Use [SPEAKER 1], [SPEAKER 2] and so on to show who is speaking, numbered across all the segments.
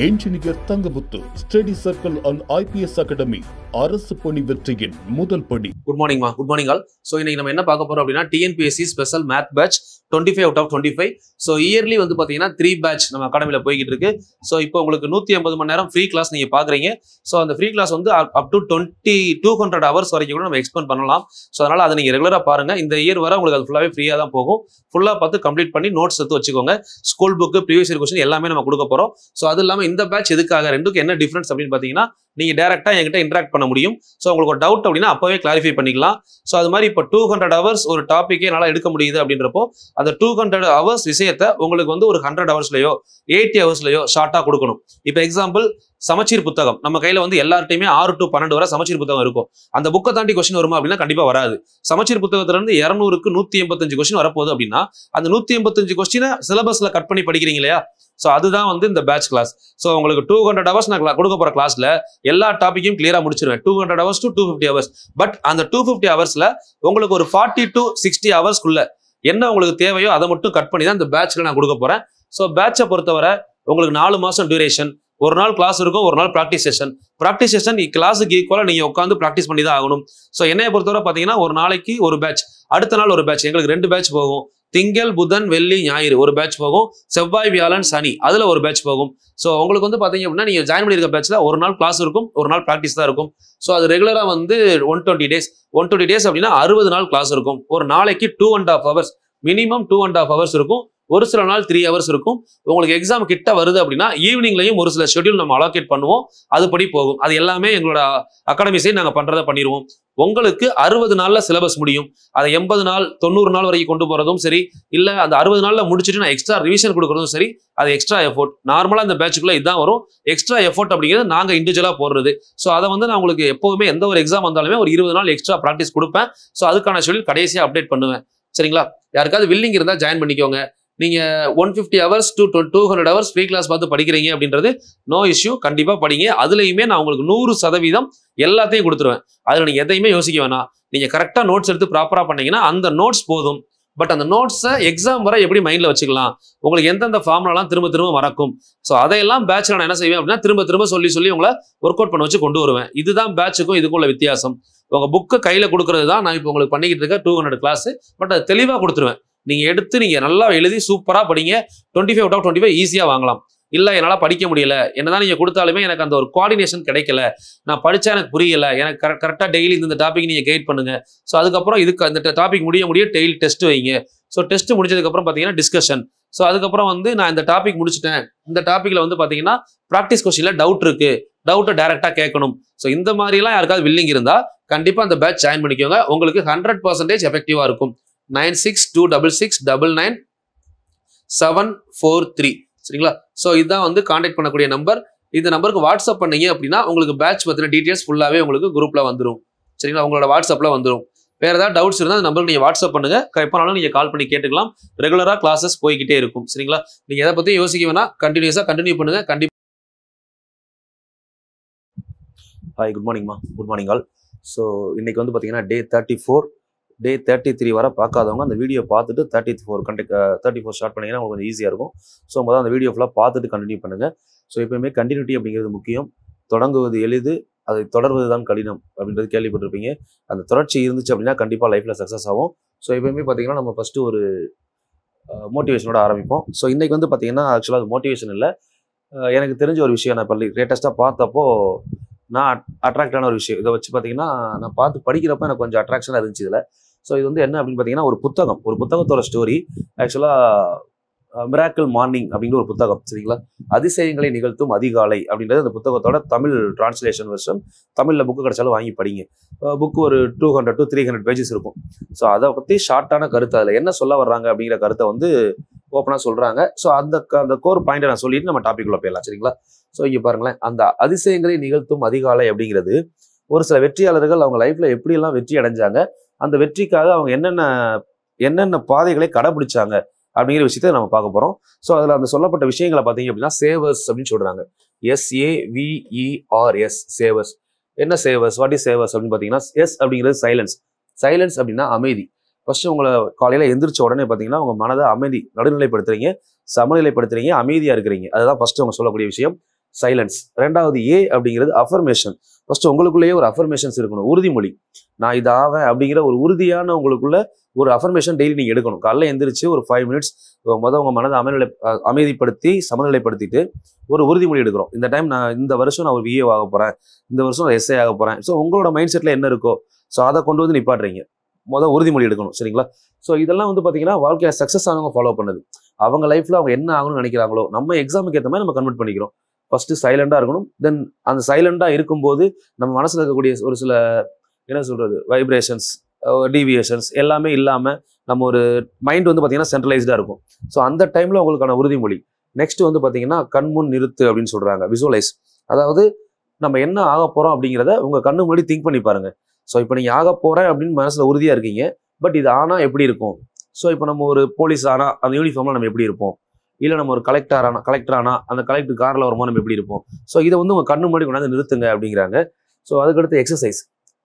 [SPEAKER 1] Engineer Thangamuthu study circle and IPS academy அரசு பணி வெற்றியின் முதல் படி.
[SPEAKER 2] Good morning all. ஸோ இன்னைக்கு நம்ம என்ன பார்க்க போறோம் அப்படின்னா TNPSC special math batch 25 out of 25. So early வந்து பார்த்தீங்கன்னா 3 பேட்ச் நம்ம அகாடமியில் போய்கிட்டு இருக்கு. ஸோ இப்போ உங்களுக்கு 180 மணி நேரம் ஃப்ரீ கிளாஸ் நீங்கள் பார்க்குறீங்க. ஸோ அந்த ஃப்ரீ கிளாஸ் வந்து அப் டு 200 hours வரைக்கும் கூட நம்ம எக்ஸ்பெண்ட் பண்ணலாம். ஸோ அதனால அதை நீங்கள் ரெகுலராக பாருங்க. இந்த இயர் வர உங்களுக்கு அது ஃபுல்லாகவே ஃப்ரீயாக தான் போகும். ஃபுல்லாக பார்த்து கம்ப்ளீட் பண்ணி நோட்ஸ் எடுத்து வச்சுக்கோங்க. School book previous year question எல்லாமே நம்ம கொடுக்க போகிறோம். ஸோ அது இல்லாமல் இந்த பேட்ச் எதுக்காக, ரெண்டுக்கு என்ன டிஃபரன்ஸ் அப்படின்னு பார்த்தீங்கன்னா, நீங்கள் டேரெக்டாக என்கிட்ட இன்ட்ராக்ட் பண்ண முடியும். ஸோ உங்களுக்கு ஒரு டவுட் அப்படின்னா அப்போவே கிளாரிஃபை பண்ணிக்கலாம். ஸோ அது மாதிரி இப்போ 200 hours ஒரு டாப்பிக்கே என்னால் எடுக்க முடியுது அப்படின்றப்போ அந்த 200 hours விஷயத்தை உங்களுக்கு வந்து ஒரு 100 hoursலையோ 80 hoursலையோ ஷார்ட்டாக கொடுக்கணும். இப்போ எக்ஸாம்பிள், சமச்சீர் புத்தகம் நம்ம கையில் வந்து எல்லார்ட்டையுமே 6 to 12 வரை சமச்சீர் புத்தகம் இருக்கும். அந்த புக்கை தாண்டி கொஸ்டின் வருமா அப்படின்னா கண்டிப்பாக வராது. சமச்சீர் புத்தகத்திலிருந்து 200க்கு 185 கொஸ்டின் வரப்போகுது அப்படின்னா அந்த 185 கொஸ்டினை சிலபஸ்ல கட் பண்ணி படிக்கிறீங்க இல்லையா? ஸோ அதுதான் வந்து இந்த பேட்ச் கிளாஸ். ஸோ உங்களுக்கு 200 hours நான் கொடுக்க போகிற கிளாஸ்ல எல்லா டாப்பிக்கையும் கிளியரா முடிச்சிருவேன். 200 hours to 250 hours. பட் அந்த 250 hoursல உங்களுக்கு ஒரு 40 to 60 hoursக்குள்ள என்ன உங்களுக்கு தேவையோ அதை மட்டும் கட் பண்ணி தான் இந்த பேட்ச்ல நான் கொடுக்க போறேன். ஸோ பேட்சை பொறுத்தவரை உங்களுக்கு 4 மாசம் டியூரேஷன். ஒரு நாள் கிளாஸ் இருக்கும், ஒரு நாள் ப்ராக்டிஸ் செஷன். ப்ராக்டிஸ் செஷன் கிளாஸுக்கு ஈக்குவலாக நீங்கள் உட்காந்து ப்ராக்டிஸ் பண்ணி தான் ஆகணும். ஸோ என்னைய பொறுத்தவரை பார்த்தீங்கன்னா ஒரு நாளைக்கு ஒரு பேட்ச், அடுத்த நாள் ஒரு பேட்ச், எங்களுக்கு 2 பேட்ச் போகும். திங்கள், புதன், வெள்ளி, ஞாயிறு ஒரு பேட்ச் போகும். செவ்வாய், வியாழன், சனி அதுல ஒரு பேட்ச் போகும். ஸோ உங்களுக்கு வந்து பாத்தீங்க அப்படின்னா நீங்க ஜாயின் பண்ணிருக்க பேட்ச்ல ஒரு நாள் கிளாஸ் இருக்கும், ஒரு நாள் ப்ராக்டிஸ் தான் இருக்கும். ஸோ அது ரெகுலரா வந்து 120 days அப்படின்னா 60 நாள் கிளாஸ் இருக்கும். ஒரு நாளைக்கு 2.5 hours, மினிமம் 2.5 hours இருக்கும். ஒரு சில நாள் 3 hours இருக்கும். உங்களுக்கு எக்ஸாம் கிட்ட வருது அப்படின்னா ஈவினிங்லையும் ஒரு சில ஷெட்யூல் நம்ம அலோகேட் பண்ணுவோம். அதுபடி போகும். அது எல்லாமே எங்களோட அகாடமி சைடு நாங்கள் பண்றதை பண்ணிடுவோம். உங்களுக்கு 60 நாள்ல சிலபஸ் முடியும். அதை 80 நாள் 90 நாள் வரைக்கும் கொண்டு போறதும் சரி, இல்ல அந்த 60 நாள்ல முடிச்சுட்டு நான் எக்ஸ்ட்ரா ரிவிஷன் கொடுக்கறதும் சரி, அது எக்ஸ்ட்ரா எஃபோர்ட். நார்மலா இந்த பேட்சுக்குள்ள இதுதான் வரும். எக்ஸ்ட்ரா எஃபோர்ட் அப்படிங்கிறது நாங்க இண்டிவிஜுவலா போடுறது. ஸோ அதை வந்து நான் உங்களுக்கு எப்போதுமே எந்த ஒரு எக்ஸாம் வந்தாலுமே ஒரு 20 நாள் எக்ஸ்ட்ரா ப்ராக்டிஸ் கொடுப்பேன். ஸோ அதுக்கான ஷெட்யூல் கடைசியாக அப்டேட் பண்ணுவேன். சரிங்களா? யாருக்காவது வில்லிங் இருந்தால் ஜாயின் பண்ணிக்கோங்க. நீங்க 150 hours to 200 hours free class பார்த்து படிக்கிறீங்க அப்படின்றது நோ இஷ்யூ. கண்டிப்பா படிங்க. அதுலயுமே நான் உங்களுக்கு 100% எல்லாத்தையும் கொடுத்துருவேன். அதுல நீங்க எதையுமே யோசிக்க வேணாம். நீங்க கரெக்டா நோட்ஸ் எடுத்து ப்ராப்பரா பண்ணீங்கன்னா அந்த நோட்ஸ் போதும். பட் அந்த நோட்ஸை எக்ஸாம் வரை எப்படி மைண்ட்ல வச்சுக்கலாம், உங்களுக்கு எந்தெந்த ஃபார்முலாலாம் திரும்ப திரும்ப மறக்கும். ஸோ அதையெல்லாம் பேட்ச்ல நான் என்ன செய்வேன் அப்படின்னா திரும்ப திரும்ப சொல்லி உங்களை ஒர்க் அவுட் பண்ண வச்சு கொண்டு வருவேன். இதுதான் பேட்சுக்கும் இதுக்கும் உள்ள வித்தியாசம். உங்க புக்கை கையில கொடுக்கறது தான் நான் இப்போ உங்களுக்கு பண்ணிக்கிட்டு இருக்க 200 கிளாஸ். பட் அது தெளிவாக கொடுத்துருவேன். நீங்க எடுத்து நீங்க நல்லா எழுதி சூப்பரா படிங்க. 25 out of 25 ஈஸியா வாங்கலாம். இல்ல என்னால படிக்க முடியல, என்னதான் நீங்க கொடுத்தாலுமே எனக்கு அந்த ஒரு கோஆர்டினேஷன் கிடைக்கல, நான் படிச்சா எனக்கு புரியல, எனக்கு கரெக்டா டெய்லி இந்த டாபிக் நீங்க கைட் பண்ணுங்க. ஸோ அதுக்கப்புறம் இதுக்கு அந்த டாபிக் முடிய டெய்லி டெஸ்ட் வைங்க. ஸோ டெஸ்ட் முடிச்சதுக்கு அப்புறம் பாத்தீங்கன்னா டிஸ்கஷன். ஸோ அதுக்கப்புறம் வந்து நான் இந்த டாபிக் முடிச்சுட்டேன், இந்த டாபிக்ல வந்து பாத்தீங்கன்னா ப்ராக்டிஸ் கொஸ்டின்ல டவுட் இருக்கு, டவுட்டை டைரக்டா கேட்கணும். ஸோ இந்த மாதிரிலாம் யாருக்காவது வில்லிங் இருந்தா கண்டிப்பா அந்த பேட்ச் ஜாயின் பண்ணிக்கோங்க. உங்களுக்கு 100% எஃபெக்டிவா இருக்கும். 9626999743. சரிங்களா? ஸோ இதுதான் வந்து கான்டாக்ட் பண்ணக்கூடிய நம்பர். இந்த நம்பருக்கு வாட்ஸ்அப் பண்ணீங்க அப்படின்னா உங்களுக்கு பேட்ச் பத்தின டீடைல்ஸ் ஃபுல்லாவே உங்களுக்கு குரூப்ல வந்துடும். சரிங்களா? உங்களோட வாட்ஸ்அப்ல வந்துடும். வேற ஏதாவது டவுட்ஸ் இருந்தால் அந்த நம்பருக்கு நீங்க வாட்ஸ்அப் பண்ணுங்க. எப்பனாலும் நீங்க கால் பண்ணி கேட்டுக்கலாம். ரெகுலரா கிளாஸஸ் போய்கிட்டே இருக்கும். சரிங்களா? நீங்க எதை பத்தி யோசிக்க வேணா, கண்டினியூஸா கண்டினியூ பண்ணுங்க. கண்டிப்பா. ஹாய், குட் மார்னிங்மா. Good morning all. ஸோ இன்னைக்கு வந்து பார்த்தீங்கன்னா டே 34, டே 33 வரை பார்க்காதவங்க அந்த வீடியோ பார்த்துட்டு 34 ஸ்டார்ட் பண்ணிங்கன்னா உங்களுக்கு கொஞ்சம் ஈஸியாக இருக்கும். ஸோ முதல்ல அந்த வீடியோ ஃபுல்லாக பார்த்துட்டு கண்டினியூ பண்ணுங்கள். ஸோ எப்பயுமே கண்டினியூட்டி அப்படிங்கிறது முக்கியம். தொடங்குவது எளிது, அதை தொடர்வது தான் கடினம் அப்படின்றது கேள்விப்பட்டிருப்பீங்க. அந்த தொடர்ச்சி இருந்துச்சு அப்படின்னா கண்டிப்பாக லைஃப்பில் சக்ஸஸ் ஆகும். ஸோ எப்பயுமே பார்த்தீங்கன்னா நம்ம ஃபஸ்ட்டு ஒரு மோட்டிவேஷனோட ஆரம்பிப்போம். ஸோ இன்றைக்கி வந்து பார்த்தீங்கன்னா ஆக்சுவலாக அது மோட்டிவேஷன் இல்லை, எனக்கு தெரிஞ்ச ஒரு விஷயம். நான் இப்போ லேட்டஸ்ட்டாக பார்த்தப்போ நான் அட்ராக்டான ஒரு விஷயம். இதை வச்சு பார்த்தீங்கன்னா நான் பார்த்து படிக்கிறப்ப எனக்கு கொஞ்சம் அட்ராக்ஷனாக இருந்துச்சு இதில். ஸோ இது வந்து என்ன அப்படின்னு பார்த்தீங்கன்னா ஒரு புத்தகத்தோட ஸ்டோரி. ஆக்சுவலாக மிராக்கிள் மார்னிங் அப்படிங்கிற ஒரு புத்தகம். சரிங்களா? அதிசயங்களை நிகழ்த்தும் அதிகாலை அப்படின்றது அந்த புத்தகத்தோட தமிழ் டிரான்ஸ்லேஷன் வெர்ஷன். தமிழில் புக்கு கிடைச்சாலும் வாங்கி படிங்க. புக்கு ஒரு 200 to 300 pages இருக்கும். ஸோ அதை பற்றி ஷார்ட்டான கருத்து, அதில் என்ன சொல்ல வர்றாங்க அப்படிங்கிற கருத்தை வந்து ஓப்பனாக சொல்கிறாங்க. ஸோ அந்த கோர் பாயிண்டை நான் சொல்லிட்டு நம்ம டாபிக் உள்ள போயிடலாம். சரிங்களா? ஸோ இங்கே பாருங்களேன், அந்த அதிசயங்களை நிகழ்த்தும் அதிகாலை அப்படிங்கிறது ஒரு சில வெற்றியாளர்கள் அவங்க லைஃப்ல எப்படியெல்லாம் வெற்றி அடைஞ்சாங்க, அந்த வெற்றிக்காக அவங்க என்னென்ன பாதைகளை கடைபிடிச்சாங்க அப்படிங்கிற விஷயத்த நம்ம பார்க்க போறோம். ஸோ அதில் அந்த சொல்லப்பட்ட விஷயங்களை பார்த்தீங்க அப்படின்னா சேவர்ஸ் அப்படின்னு சொல்றாங்க. SAVERS savers. என்ன சேவர்ஸ், வாட் இஸ் சேவர்ஸ் அப்படின்னு பார்த்தீங்கன்னா, எஸ் அப்படிங்கிறது சைலன்ஸ் அப்படின்னா அமைதி. ஃபர்ஸ்ட் உங்களை காலையில எந்திரிச்ச உடனே பார்த்தீங்கன்னா உங்க மனதை அமைதி நடுநிலைப்படுத்துறீங்க, சமநிலைப்படுத்துறீங்க, அமைதியா இருக்கிறீங்க. அதுதான் ஃபர்ஸ்ட் அவங்க சொல்லக்கூடிய விஷயம். சைலன்ஸ். ரெண்டாவது ஏ அப்படிங்கிறது அஃபர்மேஷன். ஃபர்ஸ்ட் உங்களுக்குள்ளேயே ஒரு அஃபர்மேஷன்ஸ் இருக்கணும், உறுதிமொழி. நான் இது ஆவேன் அப்படிங்கிற ஒரு உறுதியான உங்களுக்குள்ள ஒரு அஃபர்மேஷன் டெய்லி நீங்க எடுக்கணும். காலைல எந்திரிச்சு ஒரு 5 மினிட்ஸ் உங்க மனதை அமைதிப்படுத்தி சமநிலைப்படுத்திட்டு ஒரு உறுதிமொழி எடுக்கிறோம். இந்த டைம் இந்த வருஷம் நான் ஒரு விஏ ஆக போறேன், இந்த வருஷம் நான் எஸ்ஐ ஆக போறேன். ஸோ உங்களோட மைண்ட் செட்ல என்ன இருக்கோ ஸோ அதை கொண்டு வந்து நிப்பாட்டுறீங்க. உறுதிமொழி எடுக்கணும், சரிங்களா? ஸோ இதெல்லாம் வந்து பார்த்தீங்கன்னா வாழ்க்கையில சக்ஸஸ் ஆனவங்க ஃபாலோ பண்ணது. அவங்க லைஃப்ல அவங்க என்ன ஆகணும்னு நினைக்கிறாங்களோ நம்ம எக்ஸாமுக்கு ஏற்ற மாதிரி நம்ம கன்வெர்ட் பண்ணிக்கிறோம். ஃபர்ஸ்ட் சைலண்டா இருக்கணும். தென் அந்த சைலண்டா இருக்கும்போது நம்ம மனசுல இருக்கக்கூடிய ஒரு சில என்ன சொல்றது வைப்ரேஷன்ஸ், டீவியேஷன்ஸ் எல்லாமே இல்லாம நம்ம ஒரு மைண்ட் வந்து பார்த்தீங்கன்னா சென்ட்ரலைஸ்டா இருக்கும். ஸோ அந்த டைம்ல உங்களுக்கான உறுதிமொழி. நெக்ஸ்ட் வந்து பார்த்தீங்கன்னா கண்முன் நிறுத்து அப்படின்னு சொல்றாங்க, விசுவலைஸ். அதாவது நம்ம என்ன ஆக போறோம் அப்படிங்கிறத உங்க கண்ணு முன்னாடி திங்க் பண்ணி பாருங்க. ஸோ இப்போ நீங்க ஆக போறேன் அப்படின்னு மனசுல உறுதியா இருக்கீங்க. பட் இது ஆனா எப்படி இருக்கும்? ஸோ இப்போ நம்ம ஒரு போலீஸ் ஆனா அந்த யூனிஃபார்ம்ல நம்ம எப்படி இருப்போம்? இல்லை நம்ம ஒரு கலெக்டர் ஆனா அந்த கலெக்டர் கார்ல வரும்போது நம்ம எப்படி இருப்போம்? ஸோ இதை வந்து உங்க கண்ணு முன்னாடி கொண்டாந்து நிறுத்துங்க அப்படிங்கிறாங்க. ஸோ அதுக்கடுத்து எக்ஸசைஸ்.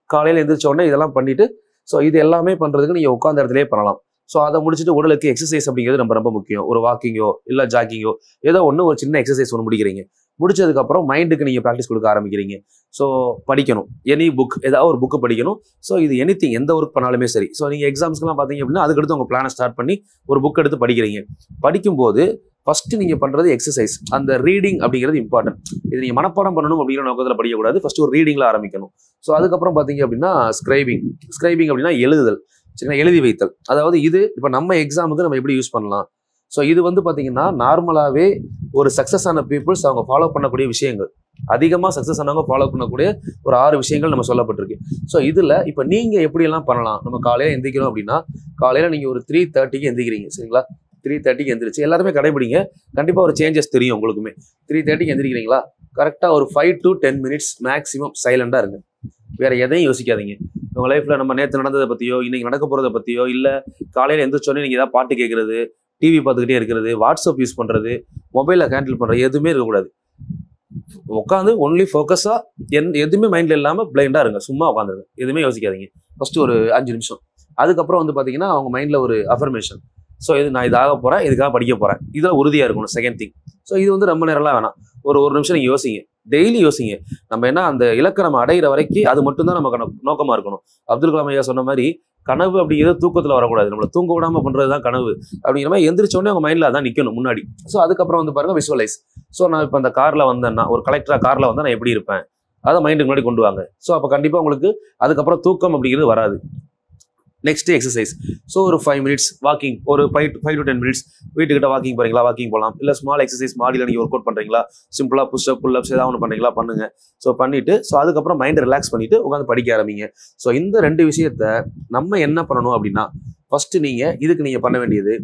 [SPEAKER 2] காலையில் எந்திரிச்ச உடனே இதெல்லாம் பண்ணிட்டு ஸோ இது எல்லாமே பண்றதுக்கு நீங்க உட்காந்த இடத்துலயே பண்ணலாம். ஸோ அதை முடிச்சுட்டு உடலுக்கு எக்ஸசைஸ் அப்படிங்கிறது ரொம்ப ரொம்ப முக்கியம். ஒரு வாக்கிங்கோ இல்லை ஜாக்கிங்கோ ஏதோ ஒன்று ஒரு சின்ன எக்ஸசைஸ் ஒன்று முடிக்கிறீங்க. முடிச்சதுக்கப்புறம் மைண்டுக்கு நீங்கள் ப்ராக்டிஸ் கொடுக்க ஆரம்பிக்கிறீங்க. ஸோ படிக்கணும், எனி புக், ஏதாவது ஒரு புக்கு படிக்கணும். ஸோ இது எனிதிங், எந்த ஒர்க் பண்ணாலுமே சரி. ஸோ நீங்கள் எக்ஸாம்ஸ்க்குலாம் பார்த்தீங்க அப்படின்னா அதுக்கடுத்து உங்கள் பிளானை ஸ்டார்ட் பண்ணி ஒரு புக் எடுத்து படிக்கிறீங்க. படிக்கும்போது ஃபர்ஸ்ட் நீங்க பண்றது எக்ஸசைஸ். அந்த ரீடிங் அப்படிங்கிறது இம்பார்ட்டன்ட். இது நீங்க மனப்பாடம் பண்ணணும் அப்படிங்கிற நோக்கத்தில் படிக்கக்கூடாது. ஃபர்ஸ்ட் ஒரு ரீடிங்ல ஆரம்பிக்கணும். ஸோ அதுக்கப்புறம் பார்த்தீங்க அப்படின்னா ஸ்கிரைபிங் அப்படின்னா எழுதுதல், சரிங்களா? எழுதி வைத்தல். அதாவது இது இப்போ நம்ம எக்ஸாமுக்கு நம்ம எப்படி யூஸ் பண்ணலாம். ஸோ இது வந்து பார்த்தீங்கன்னா நார்மலாகவே ஒரு சக்ஸஸ் ஆன பீப்புள்ஸ் அவங்க ஃபாலோ பண்ணக்கூடிய விஷயங்கள். அதிகமாக சக்ஸஸ் ஆனவங்க ஃபாலோ பண்ணக்கூடிய ஒரு 6 விஷயங்கள் நம்ம சொல்லப்பட்டிருக்கு. ஸோ இதில் இப்போ நீங்கள் எப்படியெல்லாம் பண்ணலாம்? நம்ம காலையில் எந்திரிக்கிறோம் அப்படின்னா காலையில் நீங்கள் ஒரு 3:30க்கு எந்திரிக்கிறீங்க, சரிங்களா? 3:30க்கு எந்திரிச்சு எல்லாருமே கடைபிடிங்க. கண்டிப்பாக ஒரு சேஞ்சஸ் தெரியும் உங்களுக்குமே. 3:30க்கு எந்திரிக்கிறீங்களா? கரெக்டாக ஒரு 5 to 10 மினிட்ஸ் மேக்ஸிமம் சைலண்டாக இருங்க. வேற எதையும் யோசிக்காதீங்க. உங்க லைஃப்ல நம்ம நேற்று நடந்ததை பற்றியோ இன்னைக்கு நடக்க போகிறத பற்றியோ இல்லை காலையில் எந்திரிச்சோடனே நீங்கள் ஏதாவது பாட்டு கேட்கறது, டிவி பார்த்துக்கிட்டே இருக்கிறது, வாட்ஸ்அப் யூஸ் பண்ணுறது, மொபைலை ஹேண்டில் பண்ணுறது எதுவுமே இருக்கக்கூடாது. உட்காந்து ஒன்லி ஃபோக்கஸா எதுவுமே மைண்ட்ல இல்லாம பிளைண்டா இருங்க. சும்மா உட்காந்துருங்க, எதுவுமே யோசிக்காதீங்க. ஃபர்ஸ்ட் ஒரு 5 நிமிஷம். அதுக்கப்புறம் வந்து பாத்தீங்கன்னா அவங்க மைண்ட்ல ஒரு அஃபர்மேஷன். ஸோ இது நான் இதாக போறேன், இதுக்காக படிக்க போறேன், இதில் உறுதியா இருக்கணும். Second thing. ஸோ இது வந்து ரொம்ப நேரம்லாம் வேணாம். ஒரு நிமிஷம் நீங்க யோசிங்க, டெய்லி யோசிங்க. நம்ம என்ன அந்த இலக்கை நம்ம அடைகிற வரைக்கும் அது மட்டும்தான் நமக்கு நோக்கமா இருக்கணும். அப்துல் கலாம் ஐயா சொன்ன மாதிரி கனவு அப்படிங்கிறது தூக்கத்தில் வரக்கூடாது. நம்மளை தூங்க விடாம பண்றதுதான் கனவு அப்படிங்கிற மாதிரி எந்திரிச்சோடனே அவங்க மைண்ட்ல அதான் நிக்கணும் முன்னாடி. ஸோ அதுக்கப்புறம் வந்து பாருங்க விசுவலைஸ். ஸோ நான் இப்போ அந்த கார்ல வந்தேன்னா, ஒரு கலெக்டரா கார்ல வந்தா நான் எப்படி இருப்பேன், அதை மைண்டுக்கு முன்னாடி கொண்டு வாங்க. ஸோ அப்போ கண்டிப்பா உங்களுக்கு அதுக்கப்புறம் தூக்கம் அப்படிங்கிறது வராது. Next exercise. ஸோ ஒரு 5 மினிட்ஸ் வாக்கிங், ஒரு 5 to 10 மினிட்ஸ் வீட்டுக்கிட்ட வாக்கிங் போறீங்களா, வாக்கிங் போகலாம். இல்லை ஸ்மால் எக்ஸசைஸ் மாடியில் நீங்கள் ஒர்க் அவுட் பண்ணுறீங்களா, சிம்பிளா புஷ்அப் புல்அப்ஸ் ஏதாவது ஒன்று பண்ணுறீங்களா, பண்ணுங்க. ஸோ பண்ணிட்டு ஸோ அதுக்கப்புறம் மைண்டை ரிலாக்ஸ் பண்ணிட்டு உட்காந்து படிக்க ஆரம்பிங்க. ஸோ இந்த 2 விஷயத்த நம்ம என்ன பண்ணணும் அப்படின்னா, ஃபர்ஸ்ட் இதுக்கு நீங்க பண்ண வேண்டியது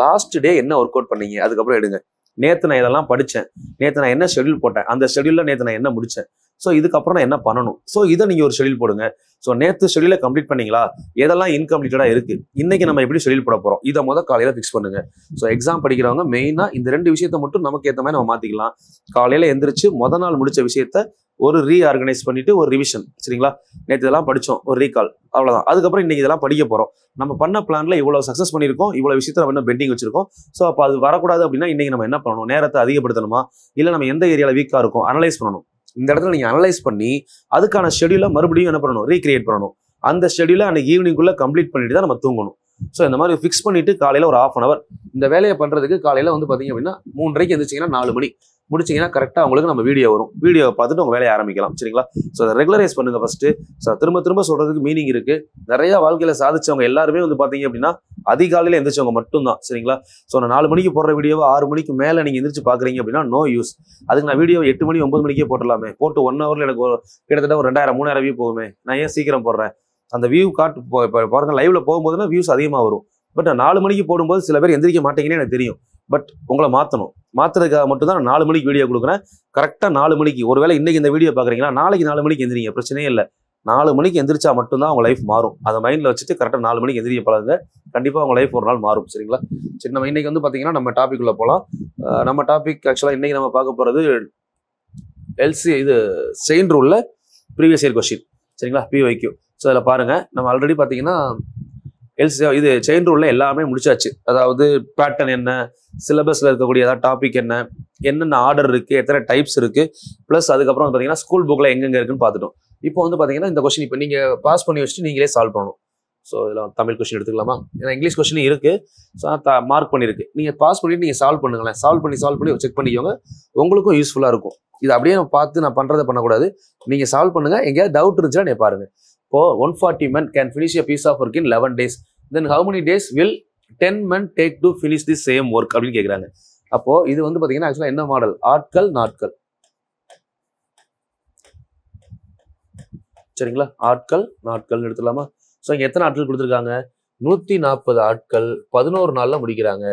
[SPEAKER 2] லாஸ்ட் டே என்ன ஒர்க் அவுட் பண்ணீங்க அதுக்கப்புறம் எடுங்க. நேற்று நான் இதெல்லாம் படித்தேன், நேற்று நான் என்ன ஷெட்யூல் போட்டேன், அந்த ஷெட்யூலில் நேற்று நான் என்ன முடித்தேன், ஸோ இதுக்கப்புறம் நான் என்ன பண்ணணும். ஸோ இதை நீங்கள் ஒரு ஷெட்யூல் போடுங்க. ஸோ நேற்று ஷெட்யூலை கம்ப்ளீட் பண்ணீங்களா, எதெல்லாம் இன்கம்ப்ளீட்டடாக இருக்குது, இன்னைக்கு நம்ம எப்படி ஷெட்யூல் போட போகிறோம், இதை காலையில் ஃபிக்ஸ் பண்ணுங்க. ஸோ எக்ஸாம் படிக்கிறவங்க மெயினாக இந்த 2 விஷயத்தை மட்டும் நமக்கு ஏற்ற மாதிரி நம்ம மாற்றிக்கலாம். காலையில் எந்திரிச்சு நாள் முடிச்ச விஷயத்த ஒரு ரீஆர்கனைஸ் பண்ணிட்டு ஒரு ரிவிஷன், சரிங்களா? நேற்று இதெல்லாம் படித்தோம், ஒரு ரீகால், அவ்வளோதான். அதுக்கப்புறம் இன்னைக்கு இதெல்லாம் படிக்க போகிறோம். நம்ம பண்ண பிளான்ல இவ்வளோ சக்ஸஸ் பண்ணியிருக்கோம், இவ்வளோ விஷயத்த நம்ம இன்னும் பெண்டிங் வச்சிருக்கோம். ஸோ அப்போ அது வரக்கூடாது அப்படின்னா இன்னைக்கு நம்ம என்ன பண்ணணும், நேரத்தை அதிகப்படுத்தணுமா, இல்லை நம்ம எந்த ஏரியாவில் வீக்காக இருக்கும் அனலைஸ் பண்ணணும். இந்த இடத்துல நீங்கள் அனலைஸ் பண்ணி அதுக்கான ஷெட்யூலை மறுபடியும் என்ன பண்ணணும், ரீக்ரியேட் பண்ணணும். அந்த ஷெட்யூலை அன்னைக்கு ஈவினிங்குள்ள கம்ப்ளீட் பண்ணிட்டு தான் நம்ம தூங்கணும். ஸோ இந்த மாதிரி ஃபிக்ஸ் பண்ணிட்டு காலையில் ஒரு 1/2 hour இந்த வேலையை பண்ணுறதுக்கு காலையில் வந்து பார்த்தீங்க அப்படின்னா 3:30க்கு எந்திரிச்சிங்கன்னா 4 மணி முடிச்சிங்கன்னா கரெக்டாக உங்களுக்கு நம்ம வீடியோ வரும். வீடியோவை பார்த்துட்டு உங்கள் வேலையை ஆரம்பிக்கலாம், சரிங்களா? ஸோ அதை ரெகுலரைஸ் பண்ணுங்க ஃபர்ஸ்ட். ஸோ திரும்ப சொல்றதுக்கு மீனிங் இருக்கு. நிறைய வாழ்க்கையில் சாதிச்சவங்க எல்லாருமே வந்து பார்த்தீங்க அப்படின்னா அதிகாலையில் எந்திரிச்சவங்க மட்டும்தான், சரிங்களா? ஸோ நான் 4 மணிக்கு போடுற வீடியோவை 6 மணிக்கு மேலே நீங்கள் எந்திரிச்சு பார்க்குறீங்க அப்படின்னா நோ யூஸ். அதுக்கு நான் வீடியோ 8 மணி 9 மணிக்கே போட்டுடலாமே, போட்டு 1 hourல எனக்கு கிட்டத்தட்ட ஒரு 2000 3000 வியூ போகுமே, நான் ஏன் சீக்கிரம் போடுறேன்? அந்த வியூ பாருங்க, லைவ்ல போகும்போதுன்னா வியூஸ் அதிகமாக வரும். பட் 4 மணிக்கு போடும்போது சில பேர் எந்திரிக்க மாட்டேங்கன்னு எனக்கு தெரியும். பட் உங்களை மாத்துறதுக்காக மட்டும் தான் நான் 4 மணிக்கு வீடியோ கொடுக்குறேன். கரெக்டாக 4 மணிக்கு, ஒருவேளை இன்னைக்கு இந்த வீடியோ பார்க்குறீங்களா, நாளைக்கு 4 மணிக்கு எந்திரிங்க, பிரச்சனையே இல்லை. 4 மணிக்கு எந்திரிச்சா மட்டும்தான் உங்க லைஃப் மாறும். அதை மைண்ட்ல வச்சுட்டு கரெக்டாக 4 மணிக்கு எந்திரிக்க பழகுங்க. கண்டிப்பாக உங்க லைஃப் ஒரு நாள் மாறும், சரிங்களா? சரி, நம்ம இன்னைக்கு வந்து பார்த்தீங்கன்னா நம்ம டாபிக் உள்ள போகலாம். நம்ம டாபிக் ஆக்சுவலாக இன்னைக்கு நம்ம பார்க்க போகிறது செயின் ரூல்ல ப்ரீவியஸ் இயர் கொஸ்டின், சரிங்களா? PYQ. ஸோ அதில் பாருங்க, நம்ம ஆல்ரெடி பார்த்தீங்கன்னா இது செயின் ரூல்ல எல்லாமே முடிச்சாச்சு. அதாவது பேட்டர்ன் என்ன, சிலபஸ்ல இருக்கக்கூடிய ஏதாவது டாபிக் என்ன, என்னென்ன ஆர்டர் இருக்கு, எத்தனை டைப்ஸ் இருக்கு, பிளஸ் அதுக்கப்புறம் பார்த்தீங்கன்னா ஸ்கூல் புக்ல எங்கெங்க இருக்குன்னு பார்த்துட்டோம். இப்போ வந்து பார்த்தீங்கன்னா இந்த கொஸ்டின் இப்போ நீங்க பாஸ் பண்ணி வச்சுட்டு நீங்களே சால்வ் பண்ணணும். ஸோ இதில் தமிழ் கொஸ்டின் எடுத்துக்கலாமா? ஏன்னா இங்கிலீஷ் கொஸ்டின் இருக்கு, ஸோ மார்க் பண்ணிருக்கு. நீங்க பாஸ் பண்ணிட்டு நீங்க சால்வ் பண்ணுங்களேன். சால்வ் பண்ணி செக் பண்ணிக்கோங்க, உங்களுக்கும் யூஸ்ஃபுல்லா இருக்கும். இது அப்படியே நான் பார்த்து பண்ணக்கூடாது. நீங்க சால்வ் பண்ணுங்க. எங்கேயாவது டவுட் இருந்துச்சுன்னா நீ பாருங்க. இப்போ 140 men can finish a piece of work in 11 days. Then how many days will 10 men take to finish the same work அப்படின்னு கேட்குறாங்க. அப்போ இது வந்து பார்த்தீங்கன்னா ஆக்சுவலாக என்ன மாடல்? ஆட்கள் நாட்கள். சரிங்களா? ஆட்கள் நாட்கள் எடுத்துலாமா? ஸோ இங்கே எத்தனை ஆட்கள் கொடுத்துருக்காங்க? 140 ஆட்கள் 11 நாளில் முடிக்கிறாங்க.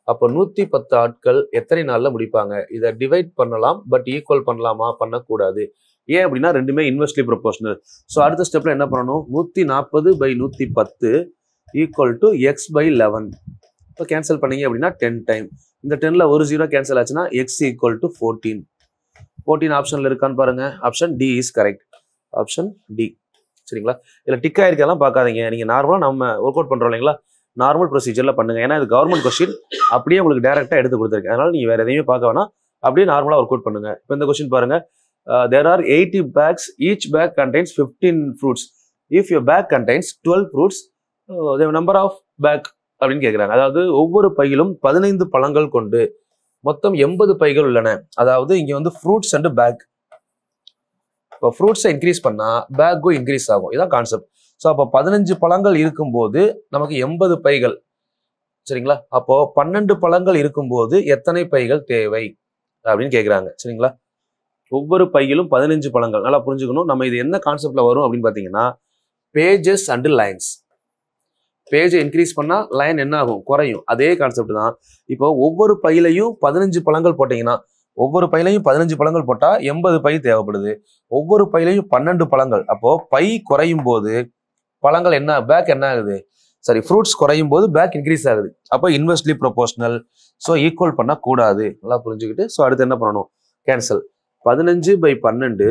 [SPEAKER 2] அப்போ 110 ஆட்கள் எத்தனை நாளில் முடிப்பாங்க? இதை டிவைட் பண்ணலாம், பட் ஈக்குவல் பண்ணலாமா? பண்ணக்கூடாது. ஏன் அப்படின்னா ரெண்டுமே இன்வெர்ஸ்லி ப்ரொபோர்ஷனல். ஸோ அடுத்த ஸ்டெப்ல என்ன பண்ணணும்? 140/110 ஈக்குவல் டு x/11. இப்போ கேன்சல் பண்ணீங்க அப்படின்னா 10 டைம். இந்த 10ல ஒரு 0 கேன்சல் ஆச்சுன்னா x ஈக்குவல் டு 14. 14 ஆப்ஷன்ல இருக்கான்னு பாருங்க. Option D is correct. Option D. சரிங்களா? இல்லை டிக் ஆயிருக்கெல்லாம் பார்க்காதீங்க. நீங்க நார்மலா நம்ம ஒர்க் அவுட் பண்றோம் இல்லைங்களா, நார்மல் ப்ரொசீஜர்ல பண்ணுங்க. ஏன்னா இது கவர்மெண்ட் கொஸ்டின், அப்படியே உங்களுக்கு டைரக்டா எடுத்து கொடுத்துருக்கேன். அதனால நீங்க வேற எதையுமே பார்க்க வேணாம், அப்படியே நார்மலா ஒர்க் அவுட் பண்ணுங்க. இப்போ இந்த கொஸ்டின் பாருங்க. There are 80 bags. Each bag contains 15 fruits. If your bag contains 12 fruits, the number of bag அப்படின்னு கேட்குறாங்க. அதாவது ஒவ்வொரு பையிலும் 15 பழங்கள் கொண்டு மொத்தம் 80 பைகள் உள்ளன. அதாவது இங்க வந்து ஃப்ரூட்ஸ் அண்ட் பேக். இப்போ ஃப்ரூட்ஸை இன்க்ரீஸ் பண்ணா பேக்கும் இன்க்ரீஸ் ஆகும். இதான் கான்செப்ட். ஸோ அப்போ 15 பழங்கள் இருக்கும்போது நமக்கு 80 பைகள். சரிங்களா? அப்போ 12 பழங்கள் இருக்கும்போது எத்தனை பைகள் தேவை அப்படின்னு கேட்குறாங்க. சரிங்களா? ஒவ்வொரு பையிலும் 15 பழங்கள். நல்லா புரிஞ்சுக்கணும். நம்ம இது என்ன கான்செப்ட்ல வரும் அப்படின்னு பார்த்தீங்கன்னா, பேஜஸ் அண்ட் லைன்ஸ். பேஜை இன்க்ரீஸ் பண்ணா லைன் என்ன ஆகும்? குறையும். அதே கான்செப்ட் தான். இப்போ ஒவ்வொரு பையிலையும் 15 பழங்கள் போட்டீங்கன்னா, ஒவ்வொரு பையிலையும் 15 பழங்கள் போட்டா 80 பை தேவைப்படுது. ஒவ்வொரு பையிலையும் 12 பழங்கள். அப்போ பை குறையும் போது பழங்கள் என்ன, பேக் என்ன ஆகுது? சரி, ஃப்ரூட்ஸ் குறையும் போது பேக் இன்க்ரீஸ் ஆகுது. அப்போ இன்வெர்ஸ்லி ப்ரொபோர்ஷனல். ஸோ ஈக்குவல் பண்ணா கூடாது. நல்லா புரிஞ்சுக்கிட்டு ஸோ அடுத்து என்ன பண்ணணும்? Cancel. 15/12